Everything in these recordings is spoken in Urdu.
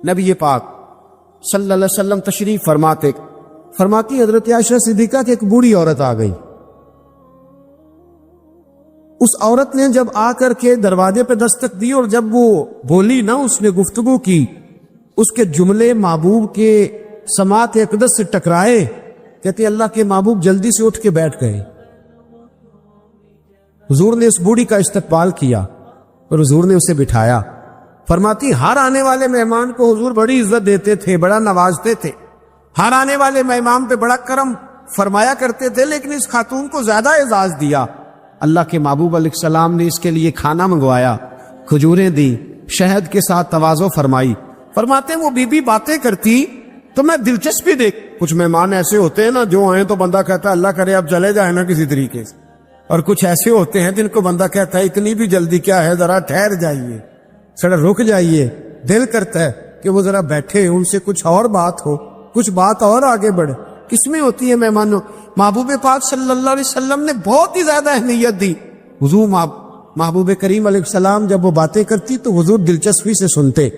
نبی پاک صلی اللہ علیہ وسلم تشریف فرماتی حضرت عائشہ صدیقہ کی ایک بوڑھی عورت آ گئی. اس عورت نے جب آ کر کے دروازے پہ دستک دی اور جب وہ بولی نا، اس نے گفتگو کی، اس کے جملے محبوب کے سماعت اقدس سے ٹکرائے. کہتے اللہ کے محبوب جلدی سے اٹھ کے بیٹھ گئے. حضور نے اس بوڑھی کا استقبال کیا اور حضور نے اسے بٹھایا. فرماتی ہر آنے والے مہمان کو حضور بڑی عزت دیتے تھے، بڑا نوازتے تھے، ہر آنے والے مہمان پہ بڑا کرم فرمایا کرتے تھے، لیکن اس خاتون کو زیادہ اعزاز دیا. اللہ کے محبوب علیہ السلام نے اس کے لیے کھانا منگوایا، کھجوریں دی، شہد کے ساتھ تواضع فرمائی. فرماتے وہ بی بی باتیں کرتی تو میں دلچسپی دیکھ. کچھ مہمان ایسے ہوتے ہیں نا جو آئیں تو بندہ کہتا ہے اللہ کرے اب چلے جائیں نا کسی طریقے سے، اور کچھ ایسے ہوتے ہیں جن کو بندہ کہتا ہے اتنی بھی جلدی کیا ہے، ذرا ٹھہر جائیے، ذرا رک جائیے. دل کرتا ہے کہ وہ ذرا بیٹھے، ان سے کچھ اور بات ہو، کچھ بات اور آگے بڑھے. کس میں ہوتی ہے مہمانوں؟ محبوب پاک صلی اللہ علیہ وسلم نے بہت ہی زیادہ اہمیت دی. حضور محبوب کریم علیہ السلام جب وہ باتیں کرتی تو حضور دلچسپی سے سنتے،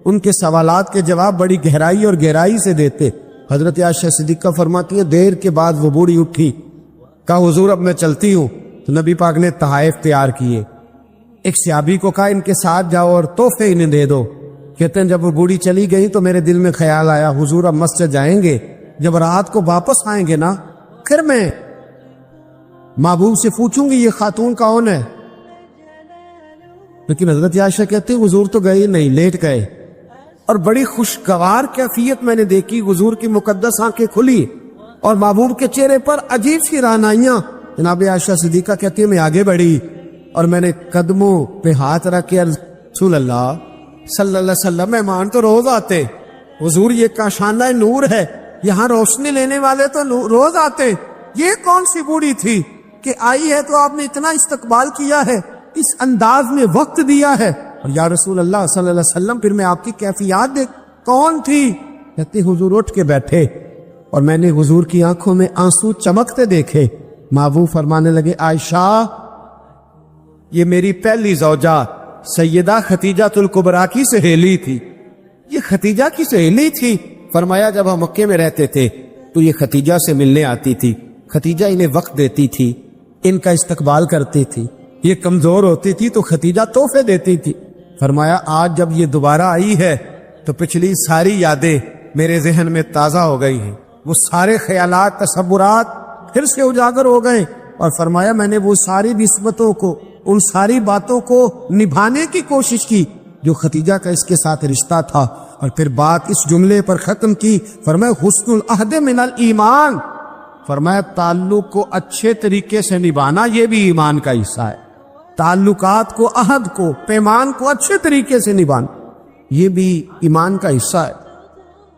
ان کے سوالات کے جواب بڑی گہرائی اور گہرائی سے دیتے. حضرت عائشہ صدیقہ فرماتی ہیں دیر کے بعد وہ بوڑھی اٹھی، کہا حضور اب میں چلتی ہوں. تو نبی پاک نے تحائف تیار کیے. ایک صحابی کو کہا ان کے ساتھ جاؤ اور تحفے انہیں دے دو. کہتے ہیں جب وہ بوڑھی چلی گئی تو میرے دل میں خیال آیا حضور اب مسجد جائیں گے، جب رات کو واپس آئیں گے نا پھر میں محبوب سے پوچھوں گی یہ خاتون کون ہے. لیکن حضرت عائشہ کہتے ہیں حضور تو گئے نہیں، لیٹ گئے، اور بڑی خوشگوار کیفیت میں نے دیکھی. حضور کی مقدس آنکھیں کھلی اور محبوب کے چہرے پر عجیب سی رعنائیاں. جناب عائشہ صدیقہ کہتی ہے میں آگے بڑھی اور میں نے قدموں پہ ہاتھ رکھ کے رسول اللہ صلی اللہ علیہ وسلم مہمان تو روز آتے، حضور یہ کاشانہ نور ہے، یہاں روشنی لینے والے تو روز آتے، یہ کون سی بوڑھی تھی کہ آئی ہے تو آپ نے اتنا استقبال کیا ہے، اس انداز میں وقت دیا ہے. اور یا رسول اللہ صلی اللہ علیہ وسلم پھر میں آپ کی کیفیات دیکھ کون تھی؟ کہتے حضور اٹھ کے بیٹھے اور میں نے حضور کی آنکھوں میں آنسو چمکتے دیکھے. محبوب فرمانے لگے عائشہ یہ میری پہلی زوجہ سیدہ خدیجہ الکبریٰ کی سہیلی تھی. یہ خدیجہ کی سہیلی تھی. فرمایا جب ہم مکے میں رہتے تھے تو یہ خدیجہ سے ملنے آتی تھی، خدیجہ انہیں وقت دیتی تھی، ان کا استقبال کرتی تھی. یہ کمزور ہوتی تھی تو خدیجہ تحفے دیتی تھی. فرمایا آج جب یہ دوبارہ آئی ہے تو پچھلی ساری یادیں میرے ذہن میں تازہ ہو گئی ہیں، وہ سارے خیالات تصورات پھر سے اجاگر ہو گئے. اور فرمایا میں نے وہ ساری نسبتوں کو، ان ساری باتوں کو نبھانے کی کوشش کی جو خدیجہ کا اس کے ساتھ رشتہ تھا. اور پھر بات اس جملے پر ختم کی. فرمایا حسن العہد من الایمان، فرمایا تعلق کو اچھے طریقے سے نبھانا یہ بھی ایمان کا حصہ ہے. تعلقات کو، عہد کو، پیمان کو اچھے طریقے سے نبھانا یہ بھی ایمان کا حصہ ہے.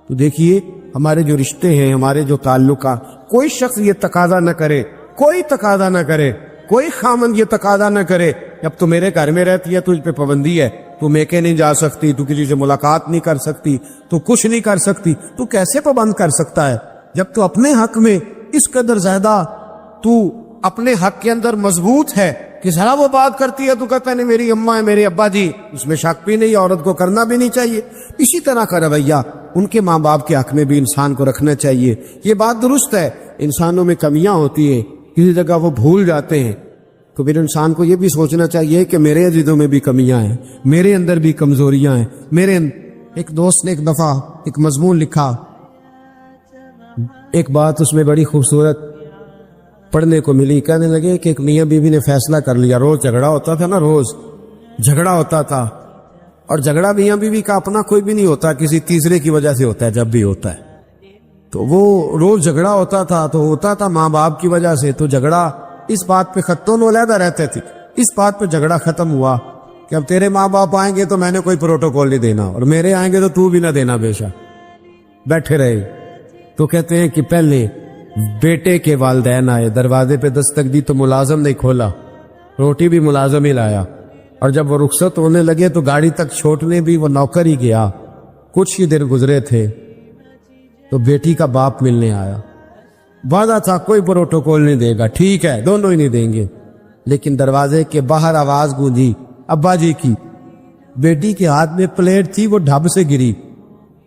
تو دیکھیے ہمارے جو رشتے ہیں، ہمارے جو تعلقات، کوئی شخص یہ تقاضا نہ کرے، کوئی تقاضا نہ کرے، کوئی خامند یہ تقاضا نہ کرے اب تو میرے گھر میں رہتی ہے تجھ پہ پابندی ہے، تو میکے نہیں جا سکتی، تو کسی سے ملاقات نہیں کر سکتی، تو کچھ نہیں کر سکتی. تو کیسے پابند کر سکتا ہے جب تو اپنے حق میں اس قدر زیادہ تو اپنے حق کے اندر مضبوط ہے کہ ذرا وہ بات کرتی ہے تو کہتا ہے میری اماں ہے، میرے ابا جی، اس میں شک بھی نہیں، عورت کو کرنا بھی نہیں چاہیے. اسی طرح کا رویہ ان کے ماں باپ کے حق میں بھی انسان کو رکھنا چاہیے. یہ بات درست ہے انسانوں میں کمیاں ہوتی ہیں، کسی جگہ وہ بھول جاتے ہیں، تو پھر انسان کو یہ بھی سوچنا چاہیے کہ میرے عزیزوں میں بھی کمیاں ہیں، میرے اندر بھی کمزوریاں ہیں. ایک دوست نے ایک دفعہ ایک مضمون لکھا، ایک بات اس میں بڑی خوبصورت پڑھنے کو ملی. کہنے لگے کہ ایک میاں بیوی نے فیصلہ کر لیا، روز جھگڑا ہوتا تھا نا، روز جھگڑا ہوتا تھا، اور جھگڑا میاں بیوی کا اپنا کوئی بھی نہیں ہوتا، کسی تیسرے کی وجہ سے ہوتا ہے. جب بھی ہوتا ہے تو وہ روز جھگڑا ہوتا تھا، تو ہوتا تھا ماں باپ کی وجہ سے. تو جھگڑا اس بات پہ ختم علیحدہ رہتے تھے، اس بات پہ جھگڑا ختم ہوا کہ اب تیرے ماں باپ آئیں گے تو میں نے کوئی پروٹوکول نہیں دینا، اور میرے آئیں گے تو تو بھی نہ دینا، بے شک بیٹھے رہے. تو کہتے ہیں کہ پہلے بیٹے کے والدین آئے، دروازے پہ دستک دی تو ملازم نے کھولا، روٹی بھی ملازم ہی لایا، اور جب وہ رخصت ہونے لگے تو گاڑی تک چھوڑنے بھی وہ نوکر ہی گیا. کچھ ہی دن گزرے تھے تو بیٹی کا باپ ملنے آیا. وعدہ تھا کوئی پروٹوکول نہیں دے گا، ٹھیک ہے دونوں ہی نہیں دیں گے. لیکن دروازے کے باہر آواز گونجی ابا جی کی. بیٹی کے ہاتھ میں پلیٹ تھی، وہ ڈھب سے گری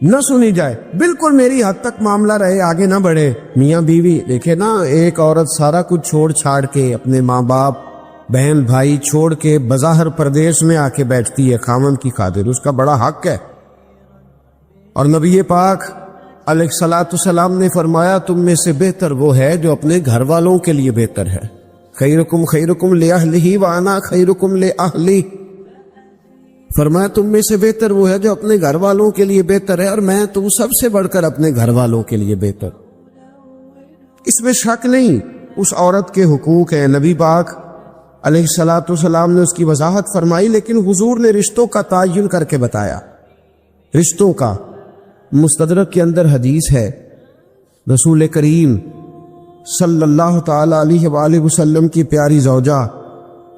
نہ سنی جائے، بالکل میری حد تک معاملہ رہے، آگے نہ بڑھے۔ میاں بیوی دیکھے نا، ایک عورت سارا کچھ چھوڑ چھاڑ کے، اپنے ماں باپ بہن بھائی چھوڑ کے بظاہر پردیش میں آ کے بیٹھتی ہے خامن کی خاطر، اس کا بڑا حق ہے۔ اور نبی پاک علیہ الصلوۃ والسلام نے فرمایا تم میں سے بہتر وہ ہے جو اپنے گھر والوں کے لیے بہتر ہے۔ خیرکم خیرکم لأہلہ وانا خیرکم لأہلی، فرمایا تم میں سے بہتر وہ ہے جو اپنے گھر والوں کے لیے بہتر ہے، اور میں تم سب سے بڑھ کر اپنے گھر والوں کے لیے بہتر۔ اس میں شک نہیں، اس عورت کے حقوق ہیں، نبی پاک علیہ الصلوۃ والسلام نے اس کی وضاحت فرمائی، لیکن حضور نے رشتوں کا تعین کر کے بتایا۔ رشتوں کا مستدرک کے اندر حدیث ہے، رسول کریم صلی اللہ تعالی علیہ وآلہ وسلم کی پیاری زوجہ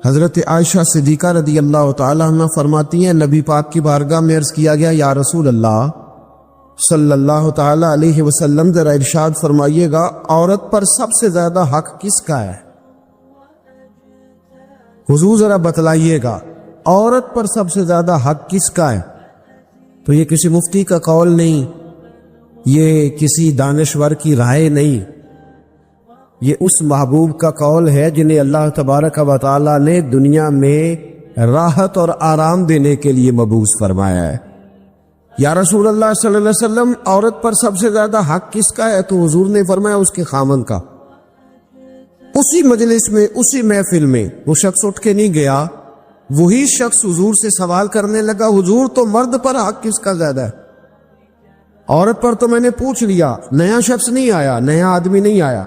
حضرت عائشہ صدیقہ رضی اللہ تعالی عنہ فرماتی ہیں، نبی پاک کی بارگاہ میں عرض کیا گیا یا رسول اللہ صلی اللہ تعالی علیہ وسلم ذرا ارشاد فرمائیے گا عورت پر سب سے زیادہ حق کس کا ہے؟ حضور ذرا بتلائیے گا عورت پر سب سے زیادہ حق کس کا ہے؟ تو یہ کسی مفتی کا قول نہیں، یہ کسی دانشور کی رائے نہیں، یہ اس محبوب کا قول ہے جنہیں اللہ تبارک و تعالی نے دنیا میں راحت اور آرام دینے کے لیے مبعوث فرمایا ہے۔ یا رسول اللہ صلی اللہ علیہ وسلم عورت پر سب سے زیادہ حق کس کا ہے؟ تو حضور نے فرمایا اس کے خامن کا۔ اسی مجلس میں، اسی محفل میں وہ شخص اٹھ کے نہیں گیا، وہی شخص حضور سے سوال کرنے لگا حضور تو مرد پر حق کس کا زیادہ ہے؟ عورت پر تو میں نے پوچھ لیا، نیا شخص نہیں آیا، نیا آدمی نہیں آیا۔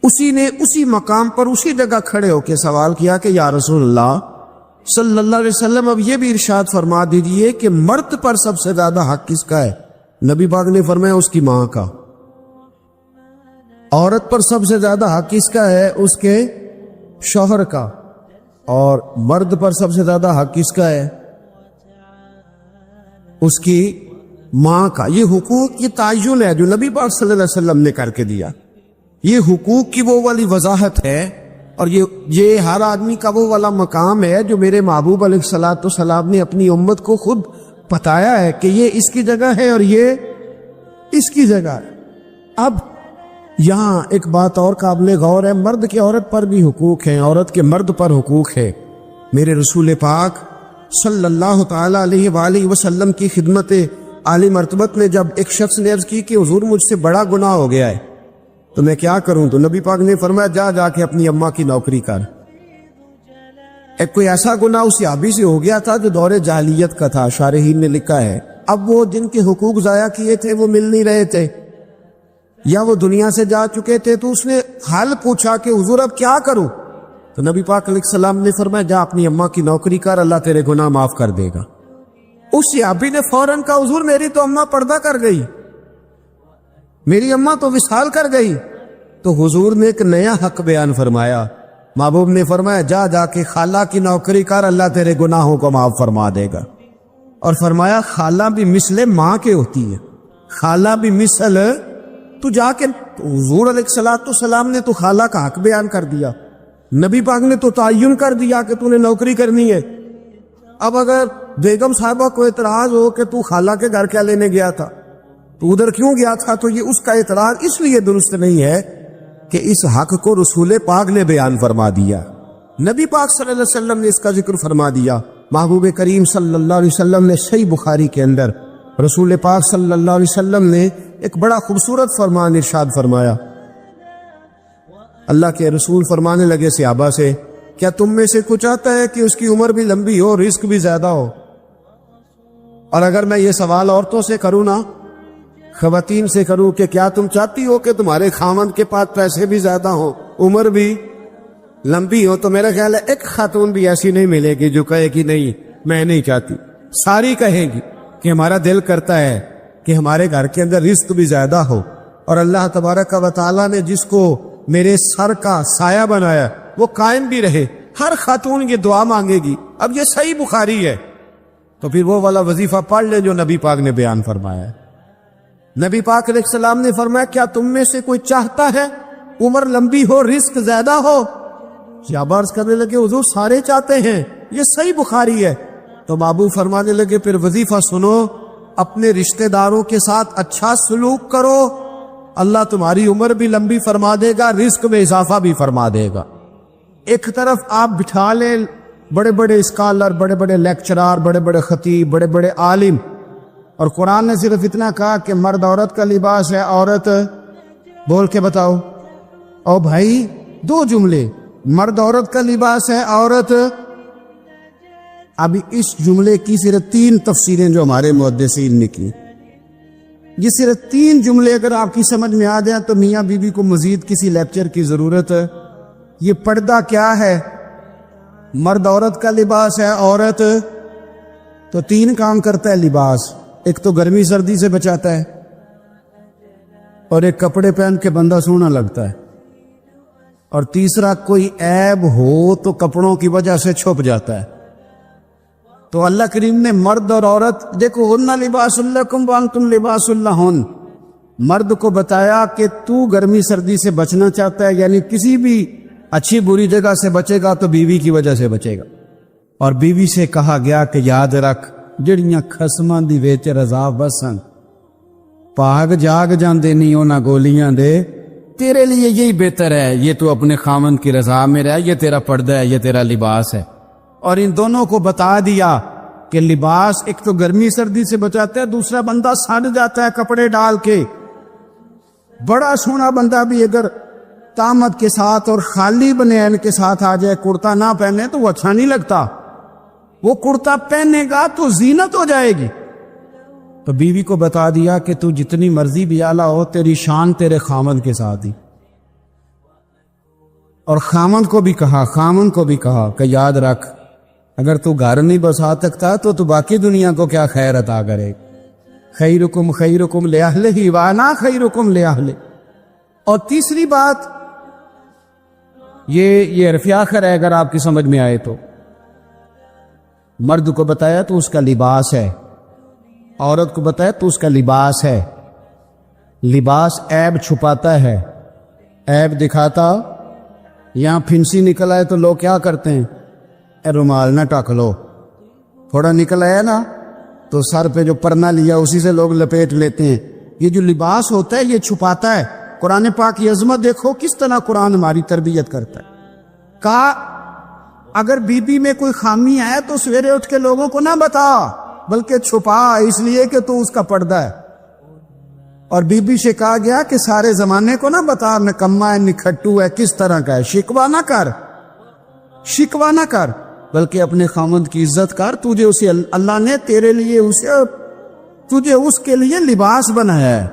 اسی نے اسی مقام پر اسی جگہ کھڑے ہو کے سوال کیا کہ یا رسول اللہ صلی اللہ علیہ وسلم اب یہ بھی ارشاد فرما دیجئے کہ مرد پر سب سے زیادہ حق کس کا ہے؟ نبی پاک نے فرمایا اس کی ماں کا۔ عورت پر سب سے زیادہ حق کس کا ہے؟ اس کے شوہر کا۔ اور مرد پر سب سے زیادہ حق کس کا ہے؟ اس کی ماں کا۔ یہ حقوق کی تعین ہے جو نبی پاک صلی اللہ علیہ وسلم نے کر کے دیا۔ یہ حقوق کی وہ والی وضاحت ہے، اور یہ ہر آدمی کا وہ والا مقام ہے جو میرے محبوب علیہ الصلوۃ والسلام نے اپنی امت کو خود بتایا ہے کہ یہ اس کی جگہ ہے اور یہ اس کی جگہ ہے۔ اب یہاں ایک بات اور قابل غور ہے، مرد کے عورت پر بھی حقوق ہیں، عورت کے مرد پر حقوق ہے۔ میرے رسول پاک صلی اللہ تعالی علیہ وآلہ وسلم کی خدمت عالی مرتبت میں جب ایک شخص نے عرض کی کہ حضور مجھ سے بڑا گناہ ہو گیا ہے تو میں کیا کروں؟ تو نبی پاک نے فرمایا جا کے اپنی اماں کی نوکری کر۔ ایک کوئی ایسا گناہ اس صحابی سے ہو گیا تھا جو دور جاہلیت کا تھا، شارحین نے لکھا ہے، اب وہ جن کے حقوق ضائع کیے تھے وہ مل نہیں رہے تھے یا وہ دنیا سے جا چکے تھے، تو اس نے حال پوچھا کہ حضور اب کیا کروں؟ تو نبی پاک علیہ السلام نے فرمایا جا اپنی اماں کی نوکری کر، اللہ تیرے گناہ معاف کر دے گا۔ اس صحابی نے فوراً کہا حضور میری تو اماں پردہ کر گئی، میری اماں تو وصال کر گئی۔ تو حضور نے ایک نیا حق بیان فرمایا، محبوب نے فرمایا جا کے خالہ کی نوکری کر، اللہ تیرے گناہوں کو معاف فرما دے گا۔ اور فرمایا خالہ بھی مثل ماں کے ہوتی ہے، خالہ بھی مثل، تو جا کے حضور علیہ الصلوۃ والسلام نے تو خالہ کا حق بیان کر دیا، نبی پاک نے تو تعین کر دیا کہ تو نے نوکری کرنی ہے۔ اب اگر بیگم صاحبہ کو اعتراض ہو کہ تو خالہ کے گھر کیا لینے گیا تھا، تو ادھر کیوں گیا تھا، تو یہ اس کا اعتراض اس لیے درست نہیں ہے کہ اس حق کو رسول پاک نے بیان فرما دیا، نبی پاک صلی اللہ علیہ وسلم نے اس کا ذکر فرما دیا۔ محبوب کریم صلی اللہ علیہ وسلم نے صحیح بخاری کے اندر رسول پاک صلی اللہ علیہ وسلم نے ایک بڑا خوبصورت فرمان ارشاد فرمایا۔ اللہ کے رسول فرمانے لگے صحابہ سے کیا تم میں سے کچھ چاہتا ہے کہ اس کی عمر بھی لمبی ہو، رزق بھی زیادہ ہو؟ اور اگر میں یہ سوال عورتوں سے کروں نا، خواتین سے کروں کہ کیا تم چاہتی ہو کہ تمہارے خاوند کے پاس پیسے بھی زیادہ ہوں، عمر بھی لمبی ہو، تو میرا خیال ہے ایک خاتون بھی ایسی نہیں ملے گی جو کہے کہ نہیں میں نہیں چاہتی، ساری کہیں گی کہ ہمارا دل کرتا ہے کہ ہمارے گھر کے اندر رزق بھی زیادہ ہو، اور اللہ تبارک و تعالیٰ نے جس کو میرے سر کا سایہ بنایا وہ قائم بھی رہے۔ ہر خاتون یہ دعا مانگے گی۔ اب یہ صحیح بخاری ہے تو پھر وہ والا وظیفہ پڑھ لیں جو نبی پاک نے بیان فرمایا ہے۔ نبی پاک علیہ السلام نے فرمایا کیا تم میں سے کوئی چاہتا ہے عمر لمبی ہو، رزق زیادہ ہو؟ صحابہ عرض کرنے لگے حضور سارے چاہتے ہیں، یہ صحیح بخاری ہے۔ تو محبوب فرمانے لگے پھر وظیفہ سنو، اپنے رشتہ داروں کے ساتھ اچھا سلوک کرو، اللہ تمہاری عمر بھی لمبی فرما دے گا، رزق میں اضافہ بھی فرما دے گا۔ ایک طرف آپ بٹھا لیں بڑے بڑے اسکالر، بڑے بڑے لیکچرار، بڑے بڑے خطیب، بڑے بڑے عالم، اور قرآن نے صرف اتنا کہا کہ مرد عورت کا لباس ہے، عورت بول کے بتاؤ۔ او بھائی، دو جملے، مرد عورت کا لباس ہے، عورت۔ ابھی اس جملے کی صرف 3 تفسیریں جو ہمارے محدثین نے کی، یہ صرف 3 جملے اگر آپ کی سمجھ میں آ جائیں تو میاں بیوی کو مزید کسی لیکچر کی ضرورت ہے۔ یہ پردہ کیا ہے؟ مرد عورت کا لباس ہے، عورت تو 3 کام کرتا ہے لباس، ایک تو گرمی سردی سے بچاتا ہے، اور ایک کپڑے پہن کے بندہ سونا لگتا ہے، اور تیسرا کوئی عیب ہو تو کپڑوں کی وجہ سے چھپ جاتا ہے۔ تو اللہ کریم نے مرد اور عورت، دیکھو ہن لباس لکم وانتم لباس لہن، مرد کو بتایا کہ تو گرمی سردی سے بچنا چاہتا ہے، یعنی کسی بھی اچھی بری جگہ سے بچے گا تو بیوی کی وجہ سے بچے گا، اور بیوی سے کہا گیا کہ یاد رکھ جڑیاں خسماں دی وچ رضا وسن، پاگ جاگ جاندے نہیں ہونا گولیاں دے، تیرے لیے یہی بہتر ہے، یہ تو اپنے خامن کی رضا میں رہ، یہ تیرا پردہ ہے، یہ تیرا لباس ہے۔ اور ان دونوں کو بتا دیا کہ لباس ایک تو گرمی سردی سے بچاتا ہے، دوسرا بندہ سڑ جاتا ہے کپڑے ڈال کے۔ بڑا سونا بندہ بھی اگر طامت کے ساتھ اور خالی بنیان کے ساتھ آ جائے، کرتا نہ پہنے تو وہ اچھا نہیں لگتا، وہ کرتا پہنے گا تو زینت ہو جائے گی۔ تو بیوی کو بتا دیا کہ تو جتنی مرضی بھی اعلیٰ ہو، تیری شان تیرے خامن کے ساتھ ہی۔ اور خامن کو بھی کہا کہ یاد رکھ اگر تو گھر نہیں بسا سکتا تو باقی دنیا کو کیا خیر عطا کرے، خیرکم لأہلہ وانا خیرکم لأہلہ۔ اور تیسری بات یہ عرف آخر ہے، اگر آپ کی سمجھ میں آئے تو مرد کو بتایا تو اس کا لباس ہے، عورت کو بتایا تو اس کا لباس ہے۔ لباس عیب چھپاتا ہے، عیب دکھاتا۔ یہاں پھنسی نکل آئے تو لوگ کیا کرتے ہیں؟ اے رومال نہ ٹک لو، تھوڑا نکل آیا نا تو سر پہ جو پرنا لیا اسی سے لوگ لپیٹ لیتے ہیں۔ یہ جو لباس ہوتا ہے یہ چھپاتا ہے۔ قرآن پاک کی عظمت دیکھو کس طرح قرآن ہماری تربیت کرتا ہے۔ کہا اگر بی میں کوئی خامی ہے تو سویرے اٹھ کے لوگوں کو نہ بتا، بلکہ چھپا، اس لیے کہ تو اس کا پردہ ہے۔ اور بی سے کہا گیا کہ سارے زمانے کو نہ بتا نکما ہے، نکھٹو ہے، کس طرح کا ہے، شکوہ نہ کر بلکہ اپنے خامند کی عزت کر۔ تجھے اسے اللہ نے تیرے لیے تجھے اس کے لیے لباس بنایا ہے۔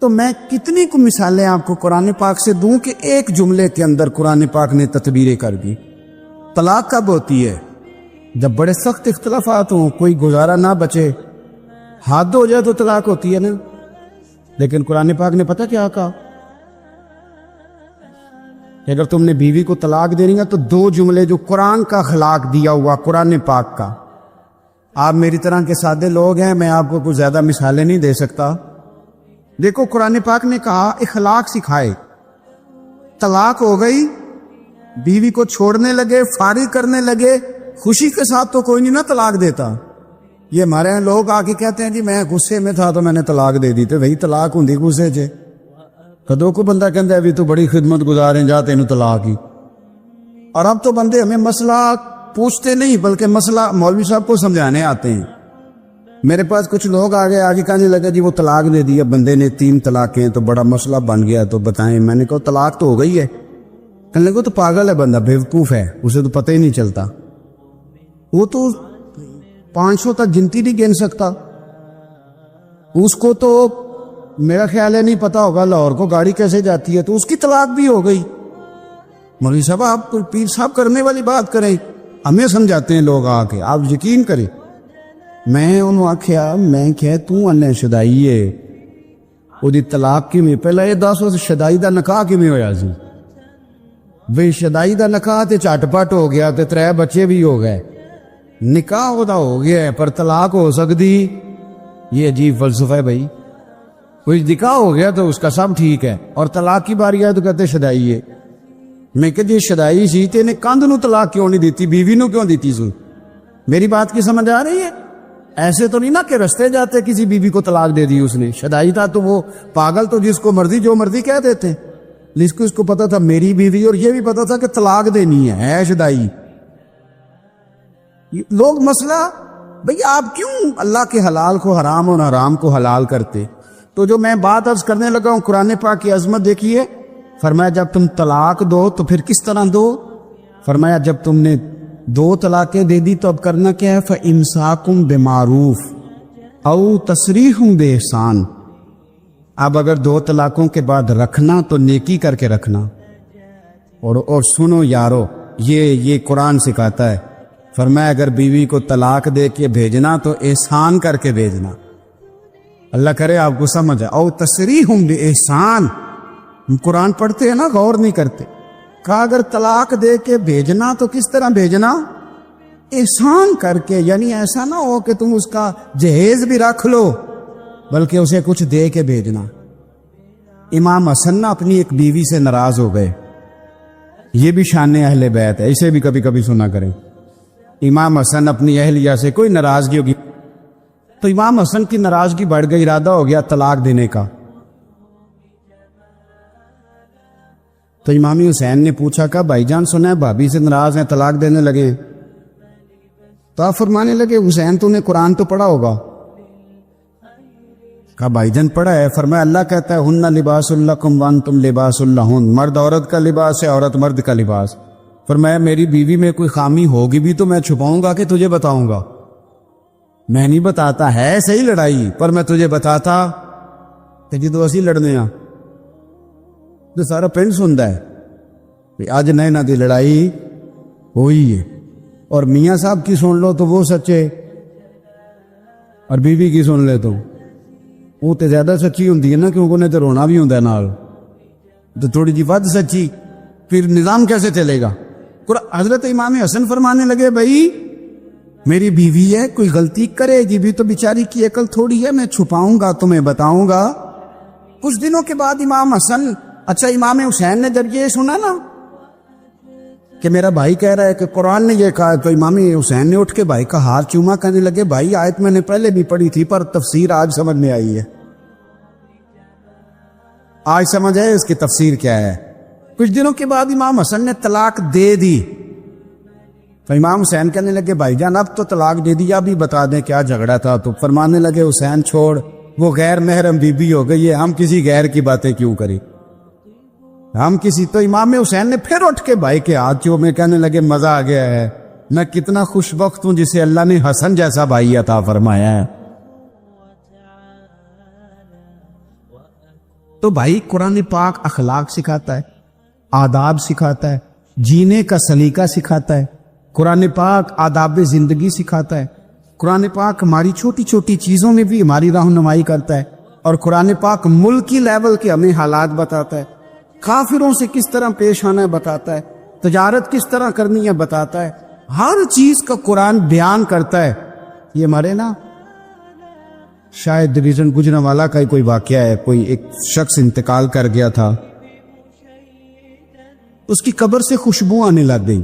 تو میں کتنی کو مثالیں آپ کو قرآن پاک سے دوں کہ ایک جملے کے اندر قرآن پاک نے تطبیریں کر دی۔ طلاق کب ہوتی ہے؟ جب بڑے سخت اختلافات ہوں، کوئی گزارا نہ بچے، حد ہو جائے تو طلاق ہوتی ہے نا۔ لیکن قرآن پاک نے پتہ کیا کہا کہ اگر تم نے بیوی کو طلاق دینی ہے تو 2 جملے جو قرآن کا اخلاق دیا ہوا قرآن پاک کا۔ آپ میری طرح کے سادے لوگ ہیں، میں آپ کو کچھ زیادہ مثالیں نہیں دے سکتا۔ دیکھو قرآن پاک نے کہا اخلاق سکھائے۔ طلاق ہو گئی، بیوی کو چھوڑنے لگے، فارغ کرنے لگے، خوشی کے ساتھ تو کوئی نہیں نہ طلاق دیتا۔ یہ ہمارے یہاں لوگ آ کے کہتے ہیں جی میں غصے میں تھا تو میں نے طلاق دے دی، تو وہی طلاق ہوں غصے چ۔ کدو کو بندہ کہتا ہے بھی تو بڑی خدمت گزار ہیں، جا تینوں طلاق ہی۔ اور اب تو بندے ہمیں مسئلہ پوچھتے نہیں بلکہ مسئلہ مولوی صاحب کو سمجھانے آتے ہیں۔ میرے پاس کچھ لوگ آگے کہنے لگے جی وہ طلاق دے دی، بندے نے 3 طلاقیں، تو بڑا مسئلہ بن گیا، تو بتائیں۔ میں نے کہا طلاق تو ہو گئی ہے۔ کہنے لگے تو پاگل ہے بندہ، بیوقوف ہے، اسے تو پتہ ہی نہیں چلتا، وہ تو 500 تک گنتی نہیں گن سکتا، اس کو تو میرا خیال ہے نہیں پتا ہوگا لاہور کو گاڑی کیسے جاتی ہے، تو اس کی طلاق بھی ہو گئی۔ مولوی صاحب آپ پیر صاحب کرنے والی بات کریں، ہمیں سمجھاتے ہیں لوگ آ کے، آپ یقین کریں۔ میں انہوں آکھیا میں کہ تو انہیں شدائی ہے، وہ دی طلاق کی میں پہلے یہ 10 شدائی دا نکاح کی میں ہویا سی، بے شدائی دا نکاح تے چٹپٹ ہو گیا، تے 3 بچے بھی ہو گئے، نکاح ہوتا ہو گیا ہے پر طلاق ہو سکتی؟ یہ عجیب فلسفہ ہے بھائی۔ کوئی نکاح ہو گیا تو اس کا سب ٹھیک ہے، اور طلاق کی باری آئے تو کہتے شدائی ہے۔ میں کہ جی شدائی سی تے نے کاندھ نو طلاق کیوں نہیں دیتی، بیوی نو کیوں دیتی سو؟ میری بات کی سمجھ آ رہی ہے؟ ایسے تو نہیں نا کہ رستے جاتے کسی بیوی کو طلاق دے دی اس نے، شدائی تھا تو وہ پاگل تو جس کو مرضی جو مرضی کہہ دیتے، اس کو پتا تھا میری بیوی، اور یہ بھی پتا تھا کہ طلاق دینی ہے شدائی۔ لوگ مسئلہ بھئی آپ کیوں اللہ کے حلال کو حرام اور حرام کو حلال کرتے؟ تو جو میں بات عرض کرنے لگا ہوں، قرآن پاک کی عظمت دیکھیے، فرمایا جب تم طلاق دو تو پھر کس طرح دو؟ فرمایا جب تم نے 2 طلاقیں دے دی تو اب کرنا کیا ہے؟ فَإِمْسَاكُمْ بِمَعْرُوفٍ أَوْ تَسْرِيحٌ بِإِحْسَانٍ۔ اب اگر 2 طلاقوں کے بعد رکھنا تو نیکی کر کے رکھنا، اور سنو یارو، یہ قرآن سکھاتا ہے، فرمایا اگر بیوی کو طلاق دے کے بھیجنا تو احسان کر کے بھیجنا، اللہ کرے آپ کو سمجھ آئے۔ او تسریح باحسان، ہم قرآن پڑھتے ہیں نا، غور نہیں کرتے، کہا اگر طلاق دے کے بھیجنا تو کس طرح بھیجنا؟ احسان کر کے، یعنی ایسا نہ ہو کہ تم اس کا جہیز بھی رکھ لو، بلکہ اسے کچھ دے کے بھیجنا۔ امام حسن نا اپنی ایک بیوی سے ناراض ہو گئے، یہ بھی شان اہل بیت ہے، اسے بھی کبھی کبھی سنا کریں۔ امام حسن اپنی اہلیہ سے کوئی ناراضگی ہوگی تو امام حسن کی ناراضگی بڑھ گئی، ارادہ ہو گیا طلاق دینے کا۔ تو امام حسین نے پوچھا کہ بھائی جان سنا ہے بھابی سے ناراض ہیں، طلاق دینے لگے؟ تو آپ فرمانے لگے حسین تو نے قرآن تو پڑھا ہوگا؟ کہا بھائی جان پڑھا ہے۔ فرمایا اللہ کہتا ہے ہن لباس لکم وانتم لباس لہن، مرد عورت کا لباس ہے، عورت مرد کا لباس۔ فرمایا میری بیوی میں کوئی خامی ہوگی بھی تو میں چھپاؤں گا کہ تجھے بتاؤں گا؟ میں نہیں بتاتا، ہے صحیح لڑائی پر میں تجھے بتاتا کہ جی تو اسی لڑنے ہاں تو سارا پنڈ سنتا ہے آج نہ دی لڑائی ہوئی ہے، اور میاں صاحب کی سن لو تو وہ سچے، اور بیوی کی سن لے تو وہ تو زیادہ سچی ہوندی ہے نا، کیونکہ انہیں تو رونا بھی ہوتا ہے نال، تو تھوڑی جی ود سچی، پھر نظام کیسے چلے گا؟ حضرت امام حسن فرمانے لگے بھائی میری بیوی ہے، کوئی غلطی کرے گی بھی تو بیچاری کی عقل تھوڑی ہے، میں چھپاؤں گا تمہیں بتاؤں گا۔ کچھ دنوں کے بعد امام حسن، اچھا امام حسین نے جب یہ سنا نا کہ میرا بھائی کہہ رہا ہے کہ قرآن نے یہ کہا، تو امام حسین نے اٹھ کے بھائی کا ہاتھ چوما، کہنے لگے بھائی آیت میں نے پہلے بھی پڑھی تھی پر تفسیر آج سمجھ میں آئی ہے، آج سمجھ آئے اس کی تفسیر کیا ہے۔ کچھ دنوں کے بعد امام حسن نے طلاق دے دی، تو امام حسین کہنے لگے بھائی جان اب تو طلاق دے دیا، بھی بتا دیں کیا جھگڑا تھا؟ تو فرمانے لگے حسین چھوڑ، وہ غیر محرم بیوی ہو گئی ہے، ہم کسی غیر کی باتیں کیوں کریں ہم کسی۔ تو امام حسین نے پھر اٹھ کے بھائی کے ہاتھ چومے میں کہنے لگے مزہ آ گیا ہے، میں کتنا خوش وقت ہوں جسے اللہ نے حسن جیسا بھائی عطا فرمایا ہے۔ تو بھائی قرآن پاک اخلاق سکھاتا ہے، آداب سکھاتا ہے، جینے کا سلیقہ سکھاتا ہے، قرآن پاک آداب زندگی سکھاتا ہے، قرآن پاک ہماری چھوٹی چھوٹی چیزوں میں بھی ہماری رہنمائی کرتا ہے، اور قرآن پاک ملکی لیول کے ہمیں حالات بتاتا ہے، کافروں سے کس طرح پیش آنا ہے بتاتا ہے، تجارت کس طرح کرنی ہے بتاتا ہے، ہر چیز کا قرآن بیان کرتا ہے۔ یہ ہمارے نا شاید ڈویژن گجرانوالہ کا ہی کوئی واقعہ ہے، کوئی ایک شخص انتقال کر گیا تھا، اس کی قبر سے خوشبو آنے لگ گئی،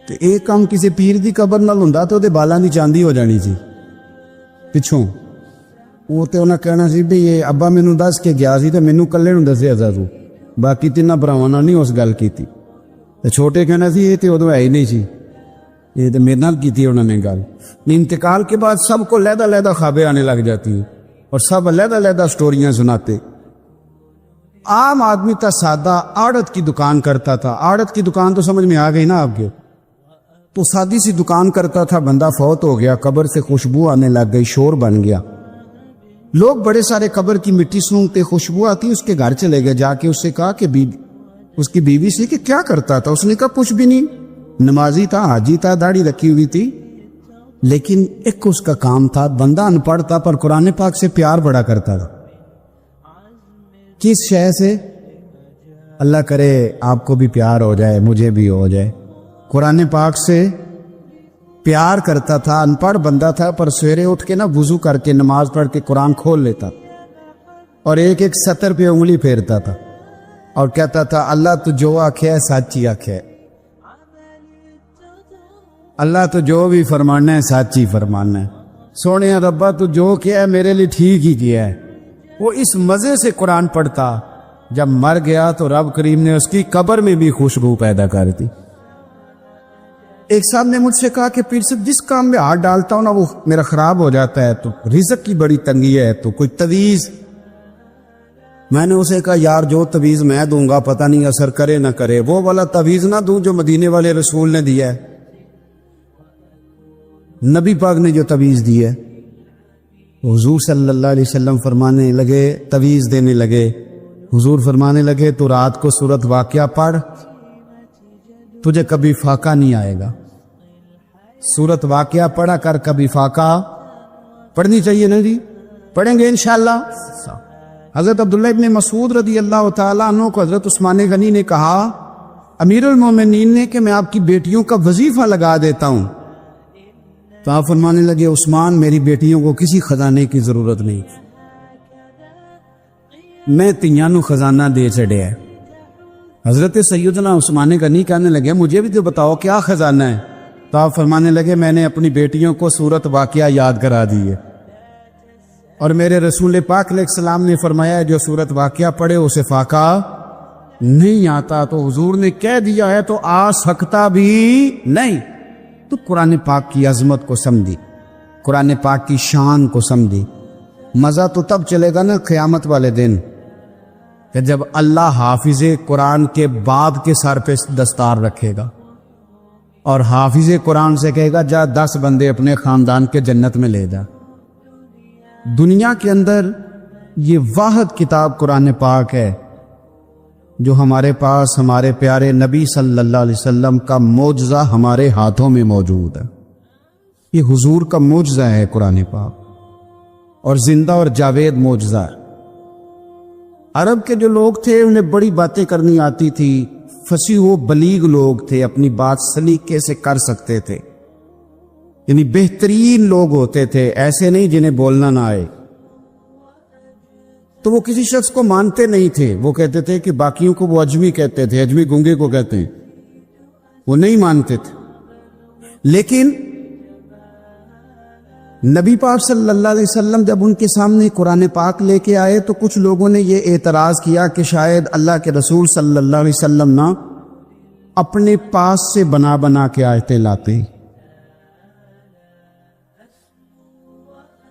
تو ایک کام کسی پیر دی قبر نال ہوندا تو دے بالاں دی چاندی ہو جانی سی پچھوں، وہ تے انہاں کہنا سی بھی یہ ابا مینوں دس کے گیا سی تے مینوں کلے نوں دسیا تو باقی تیناں بھراواں نال نہیں اس گل کیتی، تے چھوٹے کہنا سی یہ تے ادوں ہے ہی نہیں سی، یہ تے میرے نال کیتی انہوں نے گل۔ انتقال کے بعد سب کو علیحدہ علیحدہ خوابیں آنے لگ جاتی ہیں اور سب علیحدہ علیحدہ سٹوریاں سناتے۔ عام آدمی تھا سادہ، آڑت کی دکان کرتا تھا، آڑت کی دکان تو سمجھ میں آ گئی نا آپ کے، تو سادی سی دکان کرتا تھا، بندہ فوت ہو گیا، قبر سے خوشبو آنے لگ گئی، شور بن گیا، لوگ بڑے سارے قبر کی مٹی سونگتے، خوشبو آتی، اس کے گھر چلے گئے، جا کے اس سے کہا کہ اس کی بیوی سے کہ کیا کرتا تھا؟ اس نے کہا کچھ بھی نہیں، نمازی تھا، حاجی تھا، داڑھی رکھی ہوئی تھی، لیکن ایک اس کا کام تھا، بندہ ان پڑھ تھا پر قرآن پاک سے پیار بڑا کرتا تھا۔ کس شے سے؟ اللہ کرے آپ کو بھی پیار ہو جائے، مجھے بھی ہو جائے، قرآن پاک سے پیار کرتا تھا، ان پڑھ بندہ تھا پر سویرے اٹھ کے نا وضو کر کے نماز پڑھ کے قرآن کھول لیتا اور ایک ایک سطر پہ انگلی پھیرتا تھا اور کہتا تھا اللہ تو جو آکھے ہے سچ ہی آکھے ہے۔ اللہ تو جو بھی فرمانا ہے سچ ہی فرمانا ہے. سونے ربا تو جو کیا ہے میرے لیے ٹھیک ہی کیا ہے. وہ اس مزے سے قرآن پڑھتا، جب مر گیا تو رب کریم نے اس کی قبر میں بھی خوشبو پیدا کر دی. ایک صاحب نے مجھ سے کہا کہ پیر صاحب جس کام میں ہاتھ ڈالتا ہوں نا وہ میرا خراب ہو جاتا ہے، تو رزق کی بڑی تنگی ہے، تو کوئی تویز. میں نے اسے کہا یار جو تویز میں دوں گا پتہ نہیں اثر کرے نہ کرے، وہ والا تویز نہ دوں جو مدینے والے رسول نے دیا ہے، نبی پاک نے جو تویز دی ہے. حضور صلی اللہ علیہ وسلم فرمانے لگے، تویز دینے لگے. حضور فرمانے لگے تو رات کو سورت واقعہ پڑھ، تجھے کبھی فاقہ نہیں آئے گا. سورت واقعہ پڑھا کر، کبھی فاقہ پڑھنی چاہیے نا جی، پڑھیں گے انشاءاللہ. حضرت عبداللہ ابن مسعود رضی اللہ تعالیٰ عنہ کو حضرت عثمان غنی نے کہا امیر المومنین نے کہ میں آپ کی بیٹیوں کا وظیفہ لگا دیتا ہوں. تو آپ فرمانے لگے عثمان میری بیٹیوں کو کسی خزانے کی ضرورت نہیں، میں تیاں نو خزانہ دے چڑھیا ہے. حضرت سیدنا عثمان غنی کہنے لگے مجھے بھی تو بتاؤ کیا خزانہ ہے. تو آپ فرمانے لگے میں نے اپنی بیٹیوں کو سورت واقعہ یاد کرا دی ہے، اور میرے رسول پاک علیہ السلام نے فرمایا جو سورت واقعہ پڑھے اسے فاقہ نہیں آتا. تو حضور نے کہہ دیا ہے تو آ سکتا بھی نہیں. تو قرآن پاک کی عظمت کو سمجھی، قرآن پاک کی شان کو سمجھی. مزہ تو تب چلے گا نا قیامت والے دن کہ جب اللہ حافظ قرآن کے بعد کے سر پہ دستار رکھے گا اور حافظ قرآن سے کہے گا جا 10 بندے اپنے خاندان کے جنت میں لے جا. دنیا کے اندر یہ واحد کتاب قرآن پاک ہے جو ہمارے پاس ہمارے پیارے نبی صلی اللہ علیہ وسلم کا معجزہ ہمارے ہاتھوں میں موجود ہے. یہ حضور کا معجزہ ہے قرآن پاک، اور زندہ اور جاوید معجزہ ہے. عرب کے جو لوگ تھے انہیں بڑی باتیں کرنی آتی تھی، فصیح و بلیغ لوگ تھے، اپنی بات سلیقے سے کر سکتے تھے، یعنی بہترین لوگ ہوتے تھے، ایسے نہیں جنہیں بولنا نہ آئے. تو وہ کسی شخص کو مانتے نہیں تھے، وہ کہتے تھے کہ باقیوں کو وہ اجمی کہتے تھے، اجمی گونگے کو کہتے ہیں، وہ نہیں مانتے تھے. لیکن نبی پاک صلی اللہ علیہ وسلم جب ان کے سامنے قرآن پاک لے کے آئے تو کچھ لوگوں نے یہ اعتراض کیا کہ شاید اللہ کے رسول صلی اللہ علیہ وسلم نا اپنے پاس سے بنا بنا کے آیتیں لاتے ہیں.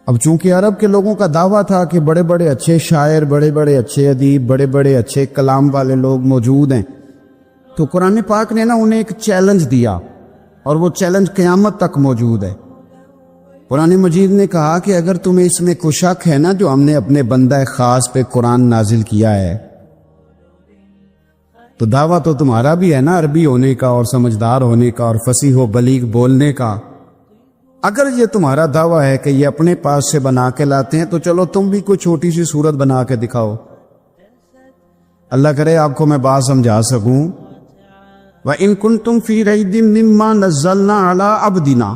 اب چونکہ عرب کے لوگوں کا دعویٰ تھا کہ بڑے بڑے اچھے شاعر، بڑے بڑے اچھے ادیب، بڑے بڑے اچھے کلام والے لوگ موجود ہیں، تو قرآن پاک نے نا انہیں ایک چیلنج دیا، اور وہ چیلنج قیامت تک موجود ہے. قرآن مجید نے کہا کہ اگر تمہیں اس میں کوئی شک ہے نا جو ہم نے اپنے بندہ خاص پہ قرآن نازل کیا ہے، تو دعویٰ تو تمہارا بھی ہے نا عربی ہونے کا اور سمجھدار ہونے کا اور فصیح و بلیغ بولنے کا. اگر یہ تمہارا دعویٰ ہے کہ یہ اپنے پاس سے بنا کے لاتے ہیں تو چلو تم بھی کوئی چھوٹی سی صورت بنا کے دکھاؤ. اللہ کرے آپ کو میں بات سمجھا سکوں. وَإِن كُنتُمْ فِي رَيْبٍ مِّمَّا نَزَّلْنَا عَلَىٰ عَبْدِنَا،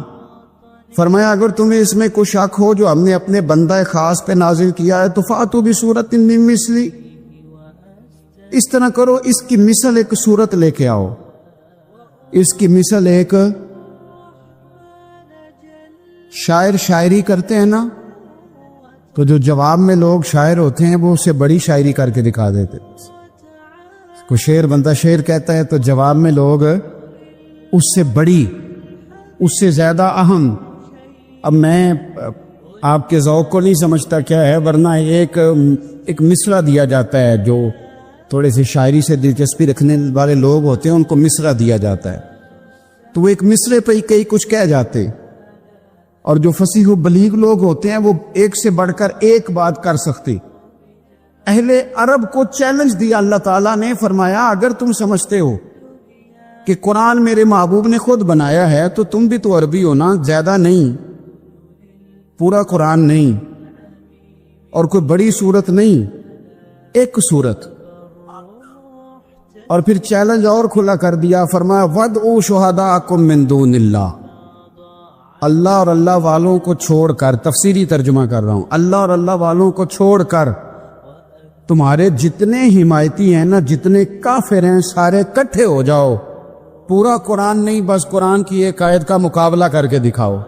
فرمایا اگر تمہیں اس میں کوئی شک ہو جو ہم نے اپنے بندہ خاص پہ نازل کیا ہے تو فَأْتُوا بِسُورَةٍ مِّن مِّثْلِهِ، اس طرح کرو اس کی مثل ایک صورت لے کے آؤ. اس کی مثل ایک شاعر شاعری کرتے ہیں نا، تو جو جواب میں لوگ شاعر ہوتے ہیں وہ اسے بڑی شاعری کر کے دکھا دیتے. کوئی شعر بندہ شعر کہتا ہے تو جواب میں لوگ اس سے بڑی، اس سے زیادہ اہم. اب میں آپ کے ذوق کو نہیں سمجھتا کیا ہے، ورنہ ایک مصرع دیا جاتا ہے، جو تھوڑے سے شاعری سے دلچسپی رکھنے والے لوگ ہوتے ہیں ان کو مصرع دیا جاتا ہے، تو وہ ایک مصرے پہ ہی کئی کچھ کہہ جاتے. اور جو فصیح و بلیغ لوگ ہوتے ہیں وہ ایک سے بڑھ کر ایک بات کر سکتے. اہل عرب کو چیلنج دیا اللہ تعالیٰ نے، فرمایا اگر تم سمجھتے ہو کہ قرآن میرے محبوب نے خود بنایا ہے تو تم بھی تو عربی ہو نا، زیادہ نہیں، پورا قرآن نہیں، اور کوئی بڑی صورت نہیں، ایک صورت. اور پھر چیلنج اور کھلا کر دیا، فرمایا وَدْعُوا شُهَدَاءَكُم مِّن دُونِ اللَّهِ، اللہ اور اللہ والوں کو چھوڑ کر، تفسیری ترجمہ کر رہا ہوں، اللہ اور اللہ والوں کو چھوڑ کر تمہارے جتنے حمایتی ہیں نا، جتنے کافر ہیں، سارے کٹھے ہو جاؤ، پورا قرآن نہیں، بس قرآن کی ایک آیت کا مقابلہ کر کے دکھاؤ،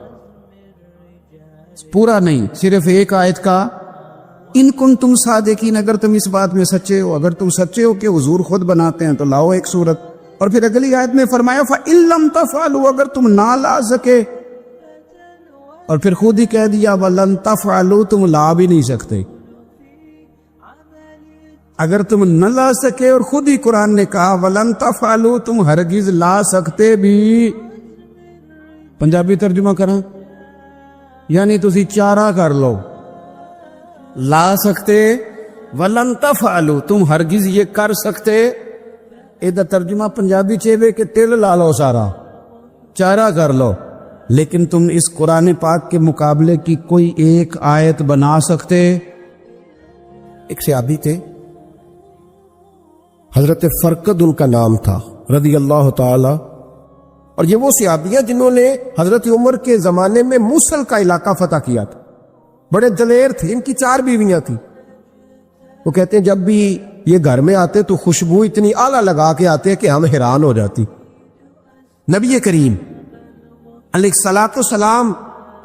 پورا نہیں، صرف ایک آیت کا۔ ان کنتم صادقین، اگر تم اس بات میں سچے ہو، اگر تم سچے ہو کہ حضور خود بناتے ہیں تو لاؤ ایک صورت۔ اور پھر اگلی آیت میں فرمایا فَإِن لَمْ تَفْعَلُوا، اگر تم نہ لا سکے، اور پھر خود ہی کہہ دیا وَلَن تَفْعَلُوا، تم لا بھی نہیں سکتے۔ اگر تم نہ لا سکے، اور خود ہی قرآن نے کہا وَلَن تَفْعَلُوا، تم ہرگز لا سکتے بھی۔ پنجابی ترجمہ کریں، یعنی تسی چارہ کر لو، لا سکتے، وَلَن تَفْعَلُوا، تم ہرگز یہ کر سکتے۔ ایدہ ترجمہ پنجابی چیوے کہ تل لا لو، سارا چارہ کر لو، لیکن تم اس قرآن پاک کے مقابلے کی کوئی ایک آیت بنا سکتے؟ ایک صحابی تھے، حضرت فرقد ان کا نام تھا رضی اللہ تعالی، اور یہ وہ صحابی ہیں جنہوں نے حضرت عمر کے زمانے میں موصل کا علاقہ فتح کیا تھا، بڑے دلیر تھے، ان کی 4 بیویاں تھیں۔ وہ کہتے ہیں جب بھی یہ گھر میں آتے تو خوشبو اتنی اعلیٰ لگا کے آتے کہ ہم حیران ہو جاتی۔ نبی کریم علیہ الصلوۃ والسلام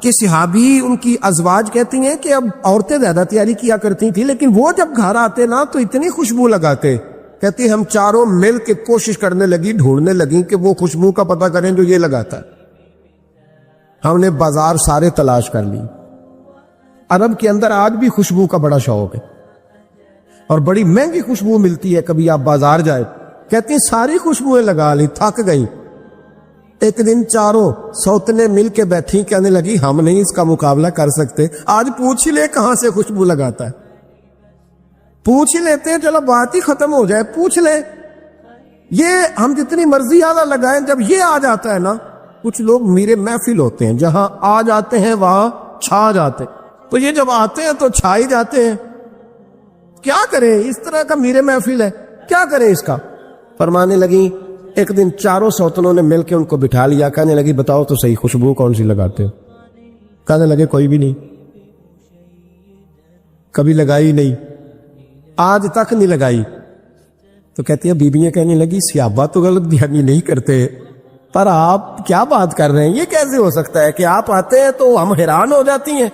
کے صحابی ان کی ازواج کہتی ہیں کہ اب عورتیں زیادہ تیاری کیا کرتی تھیں، لیکن وہ جب گھر آتے نا تو اتنی خوشبو لگاتے، کہتی ہم چاروں مل کے کوشش کرنے لگی، ڈھونڈنے لگی کہ وہ خوشبو کا پتہ کریں جو یہ لگاتا ہے۔ ہم نے بازار سارے تلاش کر لی۔ عرب کے اندر آج بھی خوشبو کا بڑا شوق ہے، اور بڑی مہنگی خوشبو ملتی ہے، کبھی آپ بازار جائے، کہتی ہیں ساری خوشبوئیں لگا لی، تھک گئی۔ ایک دن چاروں سوتنے مل کے بیٹھی، کہنے لگی ہم نہیں اس کا مقابلہ کر سکتے، آج پوچھ ہی لے کہاں سے خوشبو لگاتا ہے، پوچھ ہی لیتے ہیں، چلو بات ہی ختم ہو جائے، پوچھ لے۔ یہ ہم جتنی مرضی آدھا لگائیں، جب یہ آ جاتا ہے نا، کچھ لوگ میرے محفل ہوتے ہیں، جہاں آ جاتے ہیں وہاں چھا جاتے، تو یہ جب آتے ہیں تو چھا ہی جاتے ہیں۔ کیا کریں، اس طرح کا میرے محفل ہے، کیا کریں اس کا؟ فرمانے لگی ایک دن چاروں سوتنوں نے مل کے ان کو بٹھا لیا، کہنے لگی بتاؤ تو صحیح خوشبو کون سی لگاتے ہو؟ کہنے لگے کوئی بھی نہیں، کبھی لگائی نہیں، آج تک نہیں لگائی۔ تو کہتی ہیں بیویاں کہنے لگی صحابہ تو غلط بیانی نہیں کرتے، پر آپ کیا بات کر رہے ہیں، یہ کیسے ہو سکتا ہے کہ آپ آتے ہیں تو ہم حیران ہو جاتی ہیں؟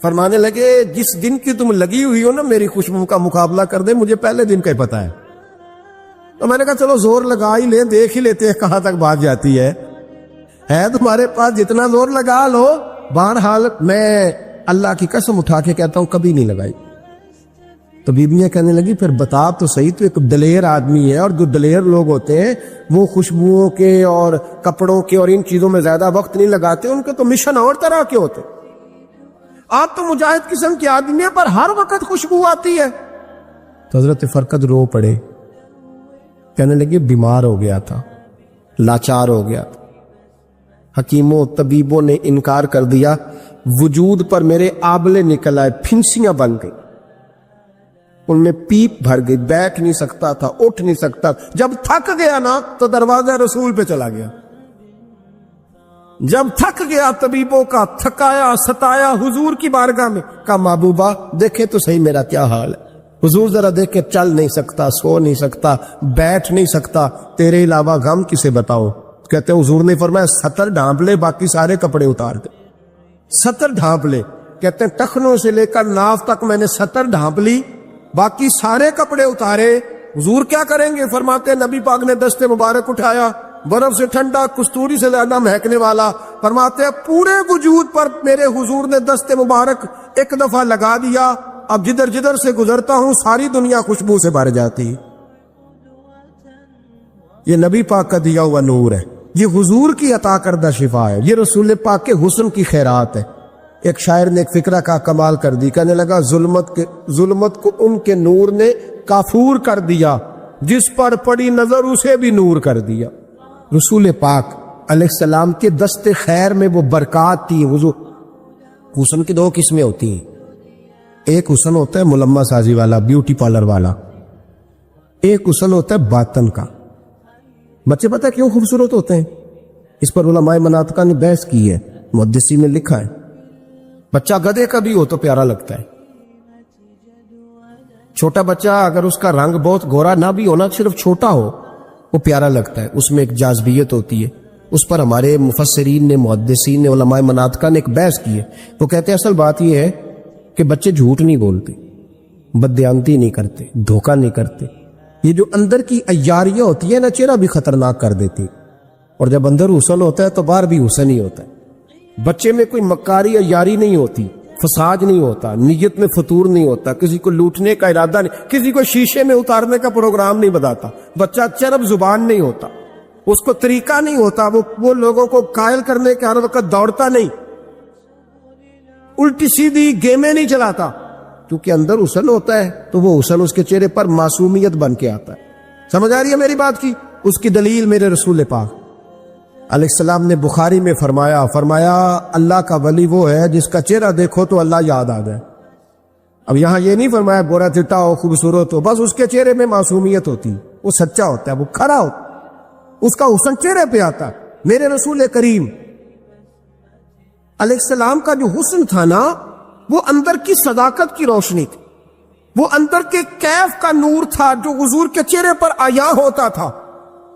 فرمانے لگے جس دن کی تم لگی ہوئی ہو نا میری خوشبو کا مقابلہ کر دے، مجھے پہلے دن کا ہی پتا ہے۔ تو میں نے کہا چلو زور لگا ہی لیں، دیکھ ہی لیتے ہیں کہاں تک بات جاتی ہے تمہارے پاس جتنا زور لگا لو۔ بہرحال میں اللہ کی قسم اٹھا کے کہتا ہوں کبھی نہیں لگائی۔ تو بیویاں کہنے لگی پھر بتا تو صحیح، تو ایک دلیر آدمی ہے، اور جو دلیر لوگ ہوتے ہیں وہ خوشبوؤں کے اور کپڑوں کے اور ان چیزوں میں زیادہ وقت نہیں لگاتے، ان کے تو مشن اور طرح کے ہوتے۔ آپ تو مجاہد قسم کی آدمی ہے، پر ہر وقت خوشبو آتی ہے۔ تو حضرت فرقد رو پڑے، کہنے لگے بیمار ہو گیا تھا، لاچار ہو گیا تھا، حکیموں طبیبوں نے انکار کر دیا، وجود پر میرے آبلے نکل آئے، پھنسیاں بن گئی، ان میں پیپ بھر گئی، بیٹھ نہیں سکتا تھا، اٹھ نہیں سکتا۔ جب تھک گیا نا تو دروازہ رسول پہ چلا گیا، جب تھک گیا طبیبوں کا تھکایا ستایا حضور کی بارگاہ میں، کہا محبوبہ دیکھے تو صحیح میرا کیا حال ہے۔ حضور ذرا دیکھے، چل نہیں سکتا، سو نہیں سکتا، بیٹھ نہیں سکتا، تیرے علاوہ غم کسے بتاؤ؟ کہتے ہیں حضور نے فرمایا ستر ڈھانپ لے، باقی سارے کپڑے اتار دے۔ ستر ڈھانپ لے، کہتے ہیں ٹخنوں سے لے کر ناف تک میں نے ستر ڈھانپ لی، باقی سارے کپڑے اتارے۔ حضور کیا کریں گے؟ فرماتے ہیں نبی پاک نے دست مبارک اٹھایا، برف سے ٹھنڈا، کستوری سے زیادہ مہکنے والا، فرماتے ہیں پورے وجود پر میرے حضور نے دست مبارک ایک دفعہ لگا دیا، اب جدھر جدھر سے گزرتا ہوں ساری دنیا خوشبو سے بھر جاتی۔ یہ نبی پاک کا دیا ہوا نور ہے، یہ حضور کی عطا کردہ شفا ہے، یہ رسول پاک کے حسن کی خیرات ہے۔ ایک شاعر نے ایک فقرہ کا کمال کر دی، کہنے لگا ظلمت کو ان کے نور نے کافور کر دیا، جس پر پڑی نظر اسے بھی نور کر دیا۔ رسول پاک علیہ السلام کے دست خیر میں وہ برکات تھی۔ حضور حسن کی 2 قسمیں ہوتی ہیں، ایک حسن ہوتا ہے ملمہ سازی والا، بیوٹی پارلر والا، ایک حسن ہوتا ہے باطن کا۔ بچے پتہ کیوں خوبصورت ہوتے ہیں؟ اس پر علماء مناطقہ نے بحث کی ہے، محدثین میں لکھا ہے۔ بچہ گدھے کا بھی ہو تو پیارا لگتا ہے، چھوٹا بچہ اگر اس کا رنگ بہت گورا نہ بھی ہونا، صرف چھوٹا ہو، وہ پیارا لگتا ہے، اس میں ایک جاذبیت ہوتی ہے. اس پر ہمارے مفسرین نے، محدثین نے، علماء مناطقہ نے ایک بحث کی ہے. وہ کہتے ہیں اصل بات یہ ہے کہ بچے جھوٹ نہیں بولتے، بددیانتی نہیں کرتے، دھوکہ نہیں کرتے. یہ جو اندر کی عیاریاں ہوتی ہے نا، چہرہ بھی خطرناک کر دیتی. اور جب اندر حسن ہوتا ہے تو باہر بھی حسن ہی ہوتا ہے. بچے میں کوئی مکاری عیاری نہیں ہوتی، فساد نہیں ہوتا، نیت میں فطور نہیں ہوتا، کسی کو لوٹنے کا ارادہ نہیں، کسی کو شیشے میں اتارنے کا پروگرام نہیں بتاتا. بچہ چرب زبان نہیں ہوتا، اس کو طریقہ نہیں ہوتا، وہ لوگوں کو قائل کرنے کے ہر وقت دوڑتا نہیں، الٹی سیدھی گیمیں نہیں چلاتا. کیونکہ اندر حسن ہوتا ہے تو وہ حسن اس کے چہرے پر معصومیت بن کے آتا ہے. سمجھ آ رہی ہے میری بات کی؟ اس کی دلیل میرے رسول پاک علیہ السلام نے بخاری میں فرمایا اللہ کا ولی وہ ہے جس کا چہرہ دیکھو تو اللہ یاد آ جائے. اب یہاں یہ نہیں فرمایا گورا چٹا ہو، خوبصورت ہو، بس اس کے چہرے میں معصومیت ہوتی، وہ سچا ہوتا ہے، وہ کھرا ہوتا ہے، اس کا حسن چہرے پہ آتا ہے. میرے رسول کریم علیہ السلام کا جو حسن تھا نا، وہ اندر کی صداقت کی روشنی تھی، وہ اندر کے کیف کا نور تھا جو حضور کے چہرے پر عیاں ہوتا تھا.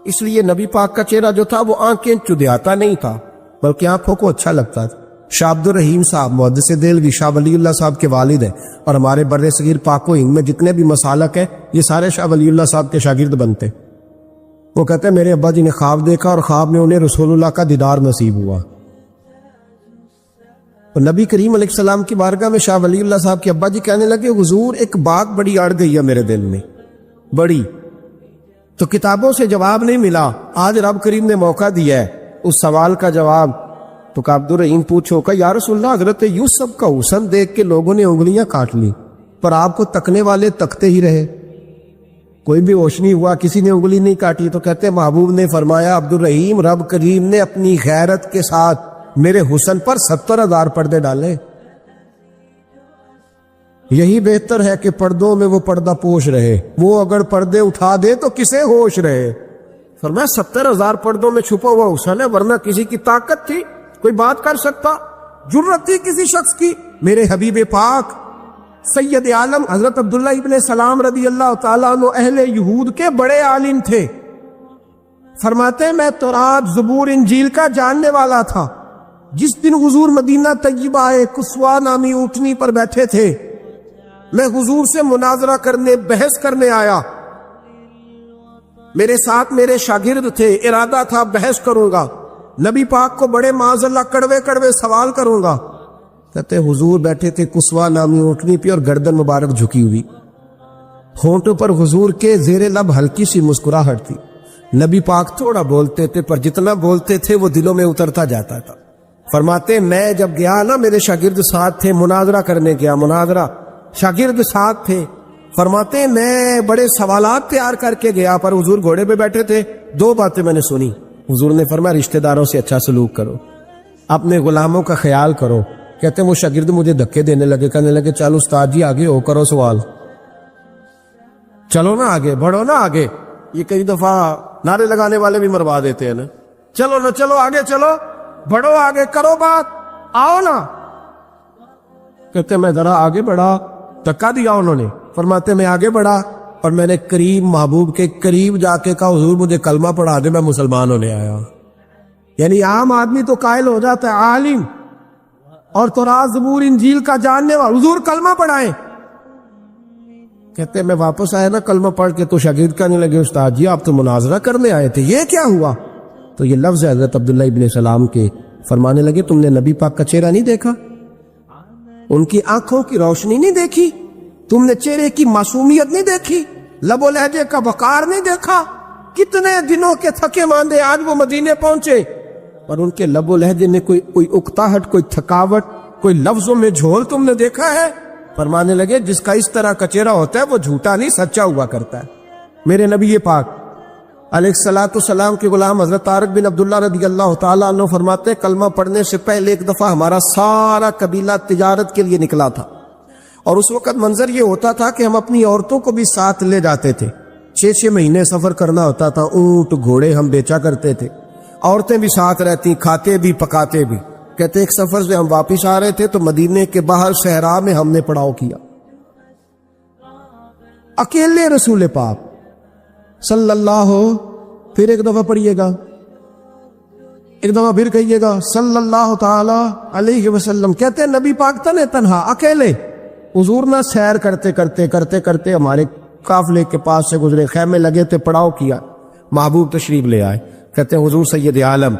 اس لیے نبی پاک کا چہرہ جو تھا وہ آنکھیں چدیاتا نہیں تھا، بلکہ آنکھوں کو اچھا لگتا تھا. شاہ عبد الرحیم صاحب محدث دہلوی شاہ ولی اللہ صاحب کے والد ہیں، اور ہمارے بر صغیر پاک و ہند میں جتنے بھی مسالک ہیں یہ سارے شاہ ولی اللہ صاحب کے شاگرد بنتے. وہ کہتے ہیں میرے ابا جی نے خواب دیکھا اور خواب میں انہیں رسول اللہ کا دیدار نصیب ہوا. اور نبی کریم علیہ السلام کی بارگاہ میں شاہ ولی اللہ صاحب کے ابا جی کہنے لگے حضور ایک بات بڑی اڑ گئی ہے میرے دل میں، بڑی، تو کتابوں سے جواب نہیں ملا، آج رب کریم نے موقع دیا ہے اس سوال کا جواب. تو کہ عبد الرحیم پوچھو کہ یا رسول اللہ حضرت یوسف کا حسن دیکھ کے لوگوں نے انگلیاں کاٹ لی، پر آپ کو تکنے والے تکتے ہی رہے، کوئی بھی ہوش نہیں ہوا، کسی نے انگلی نہیں کاٹی. تو کہتے محبوب نے فرمایا عبد الرحیم رب کریم نے اپنی غیرت کے ساتھ میرے حسن پر 70,000 پردے ڈالے. یہی بہتر ہے کہ پردوں میں وہ پردہ پوش رہے، وہ اگر پردے اٹھا دے تو کسے ہوش رہے. فرمایا 70,000 پردوں میں چھپا ہوا حسن ہے، ورنہ کسی کی طاقت تھی کوئی بات کر سکتا، جرت تھی کسی شخص کی. میرے حبیب پاک سید عالم حضرت عبداللہ ابن سلام رضی اللہ تعالیٰ عنہ اہل یہود کے بڑے عالم تھے. فرماتے ہیں میں تورات زبور انجیل کا جاننے والا تھا. جس دن حضور مدینہ طیبہ آئے، کسوا نامی اونٹنی پر بیٹھے تھے، میں حضور سے مناظرہ کرنے، بحث کرنے آیا. میرے ساتھ میرے شاگرد تھے، ارادہ تھا بحث کروں گا، نبی پاک کو بڑے معاذ اللہ کڑوے کڑوے سوال کروں گا. کہتے حضور بیٹھے تھے کسوا نامی اونٹنی پہ اور گردن مبارک جھکی ہوئی، ہونٹوں پر حضور کے زیر لب ہلکی سی مسکراہٹ تھی. نبی پاک تھوڑا بولتے تھے پر جتنا بولتے تھے وہ دلوں میں اترتا جاتا تھا. فرماتے میں جب گیا نا، میرے شاگرد ساتھ تھے، مناظرہ کرنے گیا، مناظرہ شاگرد ساتھ تھے. فرماتے میں بڑے سوالات تیار کر کے گیا، پر حضور گھوڑے پہ بیٹھے تھے. 2 باتیں میں نے سنی. حضور نے فرمایا رشتہ داروں سے اچھا سلوک کرو، اپنے غلاموں کا خیال کرو. کہتے ہیں وہ شاگرد مجھے دھکے دینے لگے، کہنے لگے چل استاد جی آگے ہو، کرو سوال، چلو نا آگے، بڑھو نا آگے. یہ کئی دفعہ نعرے لگانے والے بھی مروا دیتے ہیں نا، چلو نا، چلو آگے، چلو بڑھو آگے، کرو بات، آؤ نا. کہتے میں ذرا آگے بڑھا، دھکا دیا انہوں نے. فرماتے میں آگے بڑھا اور میں نے کریم محبوب کے قریب جا کے کہا حضور مجھے کلمہ پڑھا دے، میں مسلمان ہونے آیا. یعنی عام آدمی تو قائل ہو جاتا ہے، عالم اور تورات زبور انجیل کا جاننے والا، حضور کلمہ پڑھائیں. کہتے میں واپس آیا نا کلمہ پڑھ کے، تو شاگرد کہنے لگے استاد جی آپ تو مناظرہ کرنے آئے تھے، یہ کیا ہوا؟ تو یہ لفظ ہے حضرت عبداللہ ابن سلام کے. فرمانے لگے تم نے نبی پاک کا چہرہ نہیں دیکھا، ان کی آنکھوں کی روشنی نہیں دیکھی، تم نے چہرے کی معصومیت نہیں دیکھی، لب و لہجے کا وقار نہیں دیکھا. کتنے دنوں کے تھکے ماندے آج وہ مدینے پہنچے، پر ان کے لب و لہجے میں کوئی اکتاہٹ، کوئی تھکاوٹ، کوئی لفظوں میں جھول تم نے دیکھا ہے؟ فرمانے لگے جس کا اس طرح کا چہرہ ہوتا ہے وہ جھوٹا نہیں سچا ہوا کرتا ہے. میرے نبی پاک علیہ الصلوۃ والسلام کے غلام حضرت طارق بن عبداللہ رضی اللہ تعالیٰ عنہ فرماتے کلمہ پڑھنے سے پہلے ایک دفعہ ہمارا سارا قبیلہ تجارت کے لیے نکلا تھا، اور اس وقت منظر یہ ہوتا تھا کہ ہم اپنی عورتوں کو بھی ساتھ لے جاتے تھے. 6 مہینے سفر کرنا ہوتا تھا، اونٹ گھوڑے ہم بیچا کرتے تھے، عورتیں بھی ساتھ رہتی، کھاتے بھی پکاتے بھی. کہتے ایک سفر سے ہم واپس آ رہے تھے تو مدینے کے باہر صحرا میں ہم نے پڑاؤ کیا. اکیلے رسول پاک صلی اللہ پھر ایک دفعہ پڑھیے گا، ایک دفعہ پھر کہیے گا صلی اللہ تعالی علیہ وسلم. کہتے ہیں نبی پاک تنے تنہا اکیلے حضور نہ سیر کرتے کرتے کرتے کرتے ہمارے قافلے کے پاس سے گزرے، خیمے لگے تھے، پڑاؤ کیا، محبوب تشریف لے آئے. کہتے ہیں حضور سید عالم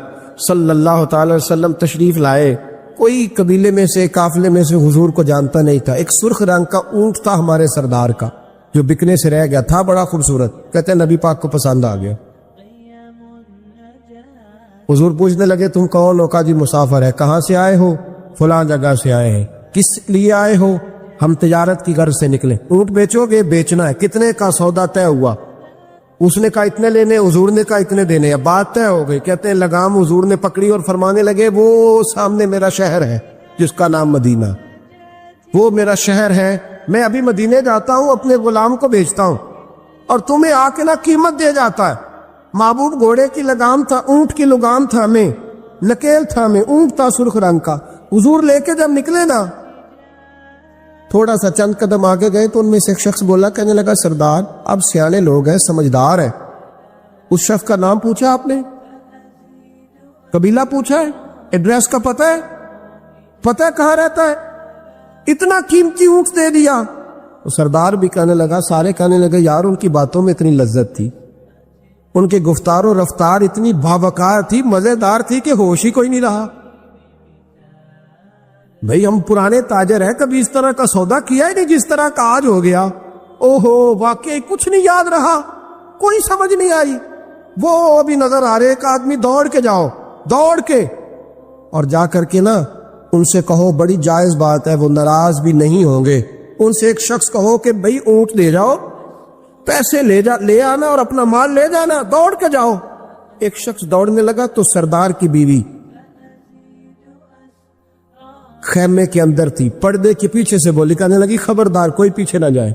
صلی اللہ تعالی وسلم تشریف لائے. کوئی قبیلے میں سے، قافلے میں سے حضور کو جانتا نہیں تھا. ایک سرخ رنگ کا اونٹ تھا ہمارے سردار کا جو بکنے سے رہ گیا تھا، بڑا خوبصورت. کہتے ہیں نبی پاک کو پسند آ گیا. حضور پوچھنے لگے تم کون ہو؟ کہا جی مسافر ہے. کہاں سے آئے ہو؟ فلاں جگہ سے آئے ہیں. کس لیے آئے ہو؟ ہم تجارت کی غرض سے نکلے. اونٹ بیچو گے؟ بیچنا ہے. کتنے کا سودا طے ہوا؟ اس نے کہا اتنے لینے، حضور نے کہا اتنے دینے. اب بات طے ہو گئی. کہتے ہیں لگام حضور نے پکڑی اور فرمانے لگے وہ سامنے میرا شہر ہے جس کا نام مدینہ، وہ میرا شہر ہے. میں ابھی مدینے جاتا ہوں، اپنے غلام کو بیچتا ہوں اور تمہیں آ کے نہ قیمت دے جاتا ہے. محبوب گھوڑے کی لگام تھا، اونٹ کی لگام تھا، ہمیں نکیل تھا، ہمیں اونٹ تھا سرخ رنگ کا. حضور لے کے جب نکلے نا، تھوڑا سا چند قدم آگے گئے تو ان میں سے ایک شخص بولا، کہنے لگا سردار اب سیانے لوگ ہیں، سمجھدار ہیں. اس شخص کا نام پوچھا آپ نے، قبیلہ پوچھا ہے، ایڈریس کا پتہ ہے، پتہ ہے کہاں رہتا ہے، اتنا قیمتی اونٹ دے دیا. تو سردار بھی کہنے لگا، سارے کہنے لگے یار ان کی باتوں میں اتنی لذت تھی، ان کے گفتار و رفتار اتنی باوقار تھی، مزیدار تھی کہ ہوش ہی کوئی نہیں رہا. بھئی ہم پرانے تاجر ہیں، کبھی اس طرح کا سودا کیا ہی نہیں جس طرح کا آج ہو گیا. اوہو واقعی کچھ نہیں یاد رہا، کوئی سمجھ نہیں آئی. وہ ابھی نظر آ رہے ایک آدمی، دوڑ کے جاؤ، دوڑ کے اور جا کر کے نا ان سے کہو، بڑی جائز بات ہے، وہ ناراض بھی نہیں ہوں گے. ان سے ایک شخص کہو کہ بھئی اونٹ دے جاؤ، پیسے لے آنا اور اپنا مال لے جانا، دوڑ کے جاؤ. ایک شخص دوڑنے لگا تو سردار کی بیوی خیمے کے اندر تھی، پردے کے پیچھے سے بولی، کہنے لگی خبردار کوئی پیچھے نہ جائے،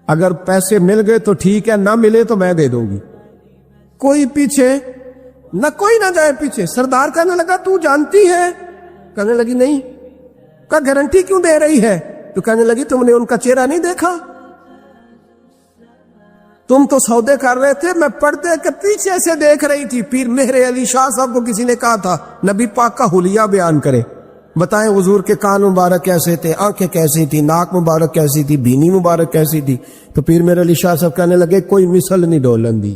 اگر پیسے مل گئے تو ٹھیک ہے، نہ ملے تو میں دے دوں گی، کوئی پیچھے نہ، کوئی نہ جائے پیچھے. سردار کہنے لگا تو جانتی ہے؟ کہنے لگی نہیں. کہا گارنٹی کیوں دے رہی ہے؟ تو کہنے لگی تم نے ان کا چہرہ نہیں دیکھا، تم تو سودے کر رہے تھے، میں پردے کے پیچھے سے دیکھ رہی تھی. پیر مہر علی شاہ صاحب کو کسی نے کہا تھا نبی پاک کا حلیہ بیان کرے، بتائیں حضور کے کان مبارک کیسے تھے، آنکھیں کیسی تھی، ناک مبارک کیسی تھی، بینی مبارک کیسی تھی. تو پیر مہر علی شاہ صاحب کہنے لگے کوئی مثل نہیں ڈولن دی.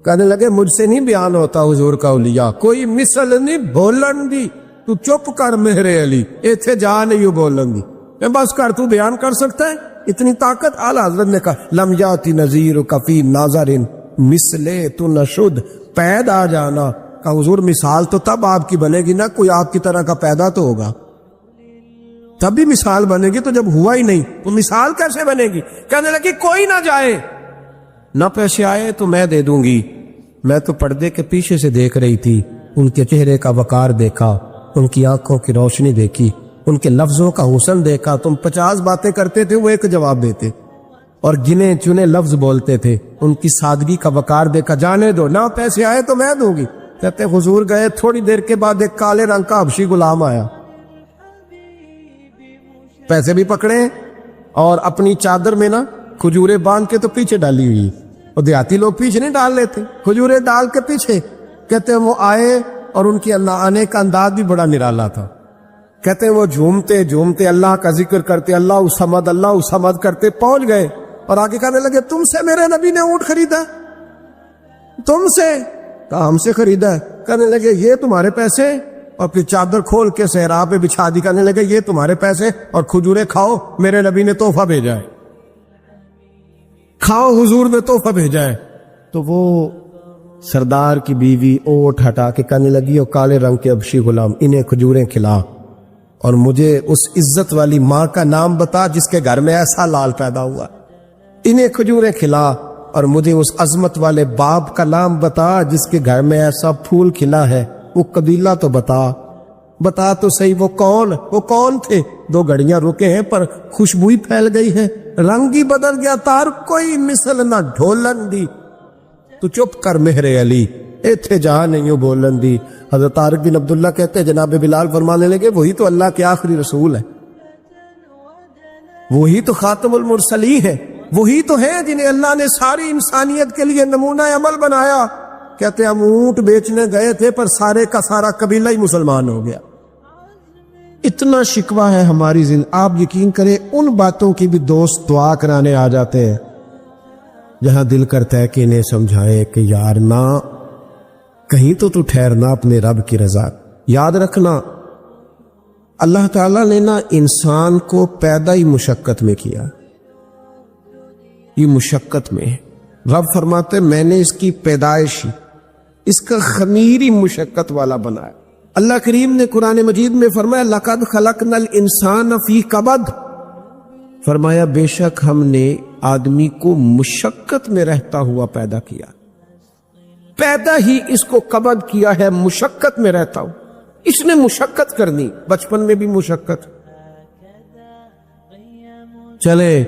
کہنے لگے مجھ سے نہیں بیان ہوتا حضور کا حلیہ، کوئی مثل نہیں بولن دی. تو چپ کر مہر علی، ایتھے جا نہیں بولن دی، بس کر، تو بیان کر سکتا ہے اتنی طاقت. اعلیٰ حضرت نے کہا لم یاتی نذیر کفی ناظرن مثلے تو نشد، پید آ جانا. کہا حضور مثال تو تب آپ کی بنے گی نا، کوئی آپ کی طرح کا پیدا تو ہوگا، تب بھی مثال بنے گی. تو جب ہوا ہی نہیں تو مثال کیسے بنے گی؟ کہنے لگی کوئی نہ جائے، نہ پیسے آئے تو میں دے دوں گی. میں تو پردے کے پیچھے سے دیکھ رہی تھی، ان کے چہرے کا وقار دیکھا، ان کی آنکھوں کی روشنی دیکھی، ان کے لفظوں کا حسن دیکھا. تم 50 باتیں کرتے تھے، وہ ایک جواب دیتے، اور گنے چنے لفظ بولتے تھے. ان کی سادگی کا وقار دیکھا. جانے دو، نہ پیسے آئے تو میں دوں گی. کہتے حضور گئے، تھوڑی دیر کے بعد ایک کالے رنگ کا حبشی غلام آیا، پیسے بھی پکڑے اور اپنی چادر میں نا کھجورے باندھ کے تو پیچھے ڈالی ہوئی. اور دیہاتی لوگ پیچھے نہیں ڈال لیتے، کھجورے ڈال کے پیچھے. کہتے ہیں وہ آئے اور ان کی آنے کا انداز بھی بڑا نرالا تھا. کہتے ہیں وہ جھومتے جھومتے اللہ کا ذکر کرتے، اللہ صمد کرتے پہنچ گئے اور آگے کہنے لگے تم سے میرے نبی نے اونٹ خریدا؟ تم سے؟ کہا ہم سے خریدا ہے. کہنے لگے یہ تمہارے پیسے؟ اور پھر چادر کھول کے صحرا پہ بچھا دی. کہنے لگے یہ تمہارے پیسے اور کھجورے کھاؤ، میرے نبی نے تحفہ بھیجا ہے، کھاؤ، حضور نے تحفہ بھیجا ہے. تو وہ سردار کی بیوی اوٹ ہٹا کے کہنے لگی وہ کالے رنگ کے حبشی غلام انہیں کھجوریں کھلا اور مجھے اس عزت والی ماں کا نام بتا جس کے گھر میں ایسا لال پیدا ہوا. انہیں کھجوریں کھلا اور مجھے اس عظمت والے باپ کا نام بتا جس کے گھر میں ایسا پھول کھلا ہے. وہ قبیلہ تو بتا تو صحیح، وہ کون تھے؟ 2 گھڑیاں رکے ہیں پر خوشبوئی پھیل گئی ہے، رنگ ہی بدل گیا، تار کوئی مثل نہ ڈھولن دی. تو چپ کر مہر علی، ایتھے جہاں نہیں ہو بولن دی. حضرت طارق بن عبداللہ کہتے ہیں جناب بلال فرمانے لگے وہی تو اللہ کے آخری رسول ہے، وہی تو خاتم المرسلین ہے، وہی تو ہیں جنہیں اللہ نے ساری انسانیت کے لیے نمونہ عمل بنایا. کہتے ہم اونٹ بیچنے گئے تھے پر سارے کا سارا قبیلہ ہی مسلمان ہو گیا. اتنا شکوہ ہے ہماری زندگی. آپ یقین کریں ان باتوں کی بھی دوست دعا کرانے آ جاتے ہیں جہاں دل کرتا ہے کہ انہیں سمجھائے کہ یار نہ کہیں تو ٹھہرنا اپنے رب کی رضا. یاد رکھنا اللہ تعالیٰ نے نا انسان کو پیدا ہی مشقت میں کیا. یہ مشقت میں ہے. رب فرماتے میں نے اس کی پیدائش اس کا خمیری مشقت والا بنایا. اللہ کریم نے قرآن مجید میں فرمایا لَقَدْ خَلَقْنَا الْإِنسَانَ فِي قَبَدٍ. فرمایا بے شک ہم نے آدمی کو مشقت میں رہتا ہوا پیدا کیا. پیدا ہی اس کو قبض کیا ہے مشقت میں رہتا ہوں. اس نے مشقت کرنی. بچپن میں بھی مشقت. چلے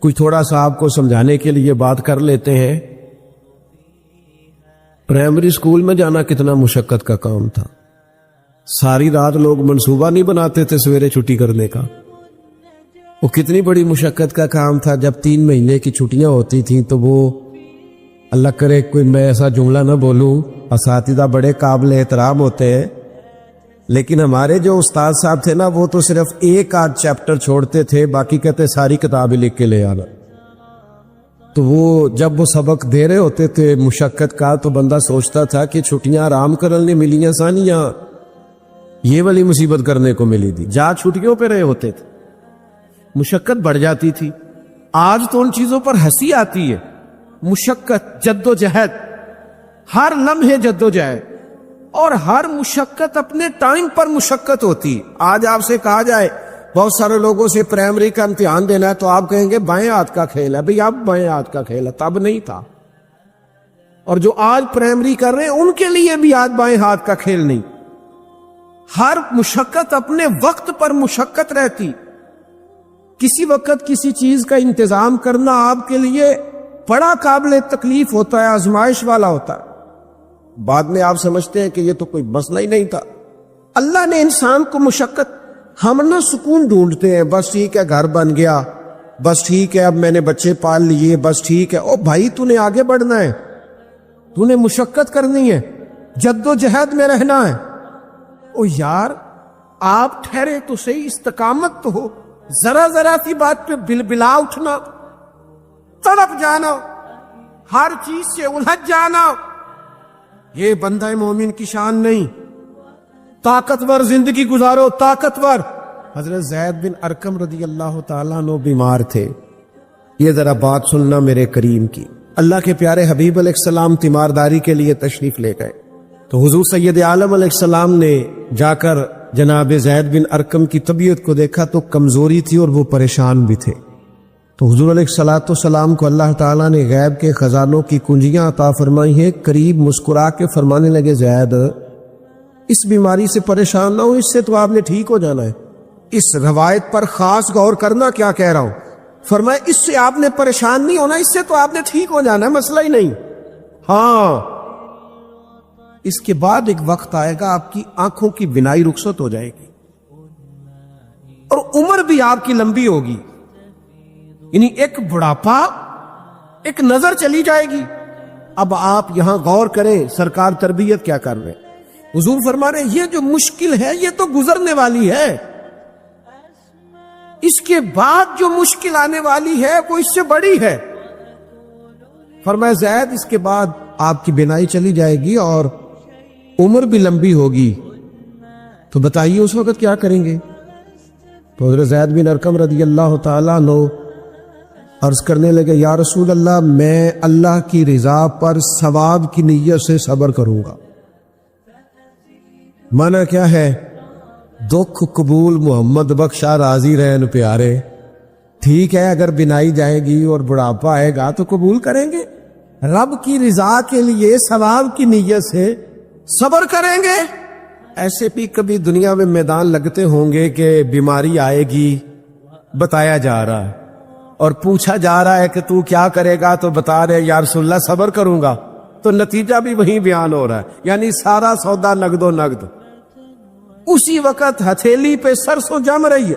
کوئی تھوڑا سا آپ کو سمجھانے کے لیے بات کر لیتے ہیں. پرائمری سکول میں جانا کتنا مشقت کا کام تھا. ساری رات لوگ منصوبہ نہیں بناتے تھے سویرے چھٹی کرنے کا. وہ کتنی بڑی مشقت کا کام تھا. جب 3 مہینے کی چھٹیاں ہوتی تھیں تو وہ اللہ کرے کوئی میں ایسا جملہ نہ بولوں, اساتذہ بڑے قابل احترام ہوتے ہیں لیکن ہمارے جو استاد صاحب تھے نا وہ تو صرف ایک آدھ چیپٹر چھوڑتے تھے, باقی کہتے ساری کتابیں لکھ کے لے آنا. تو وہ جب وہ سبق دے رہے ہوتے تھے مشقت کا تو بندہ سوچتا تھا کہ چھٹیاں آرام کرنے ملیاں سانیاں یہ والی مصیبت کرنے کو ملی تھی. جا چھٹیوں پہ رہے ہوتے تھے مشقت بڑھ جاتی تھی. آج تو ان چیزوں پر ہنسی آتی ہے. مشقت, جد و جہد, ہر لمحے جد و جہد, اور ہر مشقت اپنے ٹائم پر مشقت ہوتی. آج آپ سے کہا جائے بہت سارے لوگوں سے پرائمری کا امتحان دینا ہے تو آپ کہیں گے بائیں ہاتھ کا کھیل ہے. بھئی اب بائیں ہاتھ کا کھیل ہے, تب نہیں تھا. اور جو آج پرائمری کر رہے ہیں ان کے لیے بھی آج بائیں ہاتھ کا کھیل نہیں. ہر مشقت اپنے وقت پر مشقت رہتی. کسی وقت کسی چیز کا انتظام کرنا آپ کے لیے بڑا قابل تکلیف ہوتا ہے, آزمائش والا ہوتا ہے. بعد میں آپ سمجھتے ہیں کہ یہ تو کوئی مسئلہ ہی نہیں تھا. اللہ نے انسان کو مشقت. ہم نہ سکون ڈھونڈتے ہیں, بس ٹھیک ہے گھر بن گیا, بس ٹھیک ہے اب میں نے بچے پال لیے, بس ٹھیک ہے. او بھائی تو نے آگے بڑھنا ہے, تو نے مشقت کرنی ہے, جد و جہد میں رہنا ہے. او یار آپ ٹھہرے تو صحیح, استقامت تو ہو. ذرا ذرا سی بات پہ بلبلا اٹھنا, تڑپ جانا, ہر چیز سے الجھ جانا, یہ بندہ مومن کی شان نہیں. طاقتور زندگی گزارو, طاقتور. حضرت زید بن ارقم رضی اللہ تعالیٰ عنہ بیمار تھے. یہ ذرا بات سننا میرے کریم کی. اللہ کے پیارے حبیب علیہ السلام تیمارداری کے لیے تشریف لے گئے تو حضور سید عالم علیہ السلام نے جا کر جناب زید بن ارقم کی طبیعت کو دیکھا تو کمزوری تھی اور وہ پریشان بھی تھے. تو حضور علیہ السلام کو اللہ تعالیٰ نے غیب کے خزانوں کی کنجیاں عطا فرمائی ہیں. قریب مسکرا کے فرمانے لگے زید اس بیماری سے پریشان نہ ہو, اس سے تو آپ نے ٹھیک ہو جانا ہے. اس روایت پر خاص غور کرنا کیا کہہ رہا ہوں. فرمایا اس سے آپ نے پریشان نہیں ہونا, اس سے تو آپ نے ٹھیک ہو جانا ہے, مسئلہ ہی نہیں. ہاں اس کے بعد ایک وقت آئے گا آپ کی آنکھوں کی بینائی رخصت ہو جائے گی اور عمر بھی آپ کی لمبی ہوگی. یعنی ایک بڑھاپا, ایک نظر چلی جائے گی. اب آپ یہاں غور کریں سرکار تربیت کیا کر رہے ہیں. حضور فرما رہے یہ جو مشکل ہے یہ تو گزرنے والی ہے, اس کے بعد جو مشکل آنے والی ہے وہ اس سے بڑی ہے. فرمایا زید اس کے بعد آپ کی بینائی چلی جائے گی اور عمر بھی لمبی ہوگی, تو بتائیے اس وقت کیا کریں گے. تو حضرت زید بن ارقم رضی اللہ تعالیٰ عنہ عرض کرنے لگے یا رسول اللہ میں اللہ کی رضا پر ثواب کی نیت سے صبر کروں گا. مانا کیا ہے, دکھ قبول محمد بخشا راضی رہن پیارے. ٹھیک ہے اگر بنائی جائے گی اور بڑھاپا آئے گا تو قبول کریں گے. رب کی رضا کے لیے ثواب کی نیت سے صبر کریں گے. ایسے بھی کبھی دنیا میں میدان لگتے ہوں گے کہ بیماری آئے گی, بتایا جا رہا ہے اور پوچھا جا رہا ہے کہ تو کیا کرے گا, تو بتا رہے یا رسول اللہ صبر کروں گا, تو نتیجہ بھی وہیں بیان ہو رہا ہے. یعنی سارا سودا نقد و نقد. اسی وقت ہتھیلی پہ سرسوں جم رہی ہے,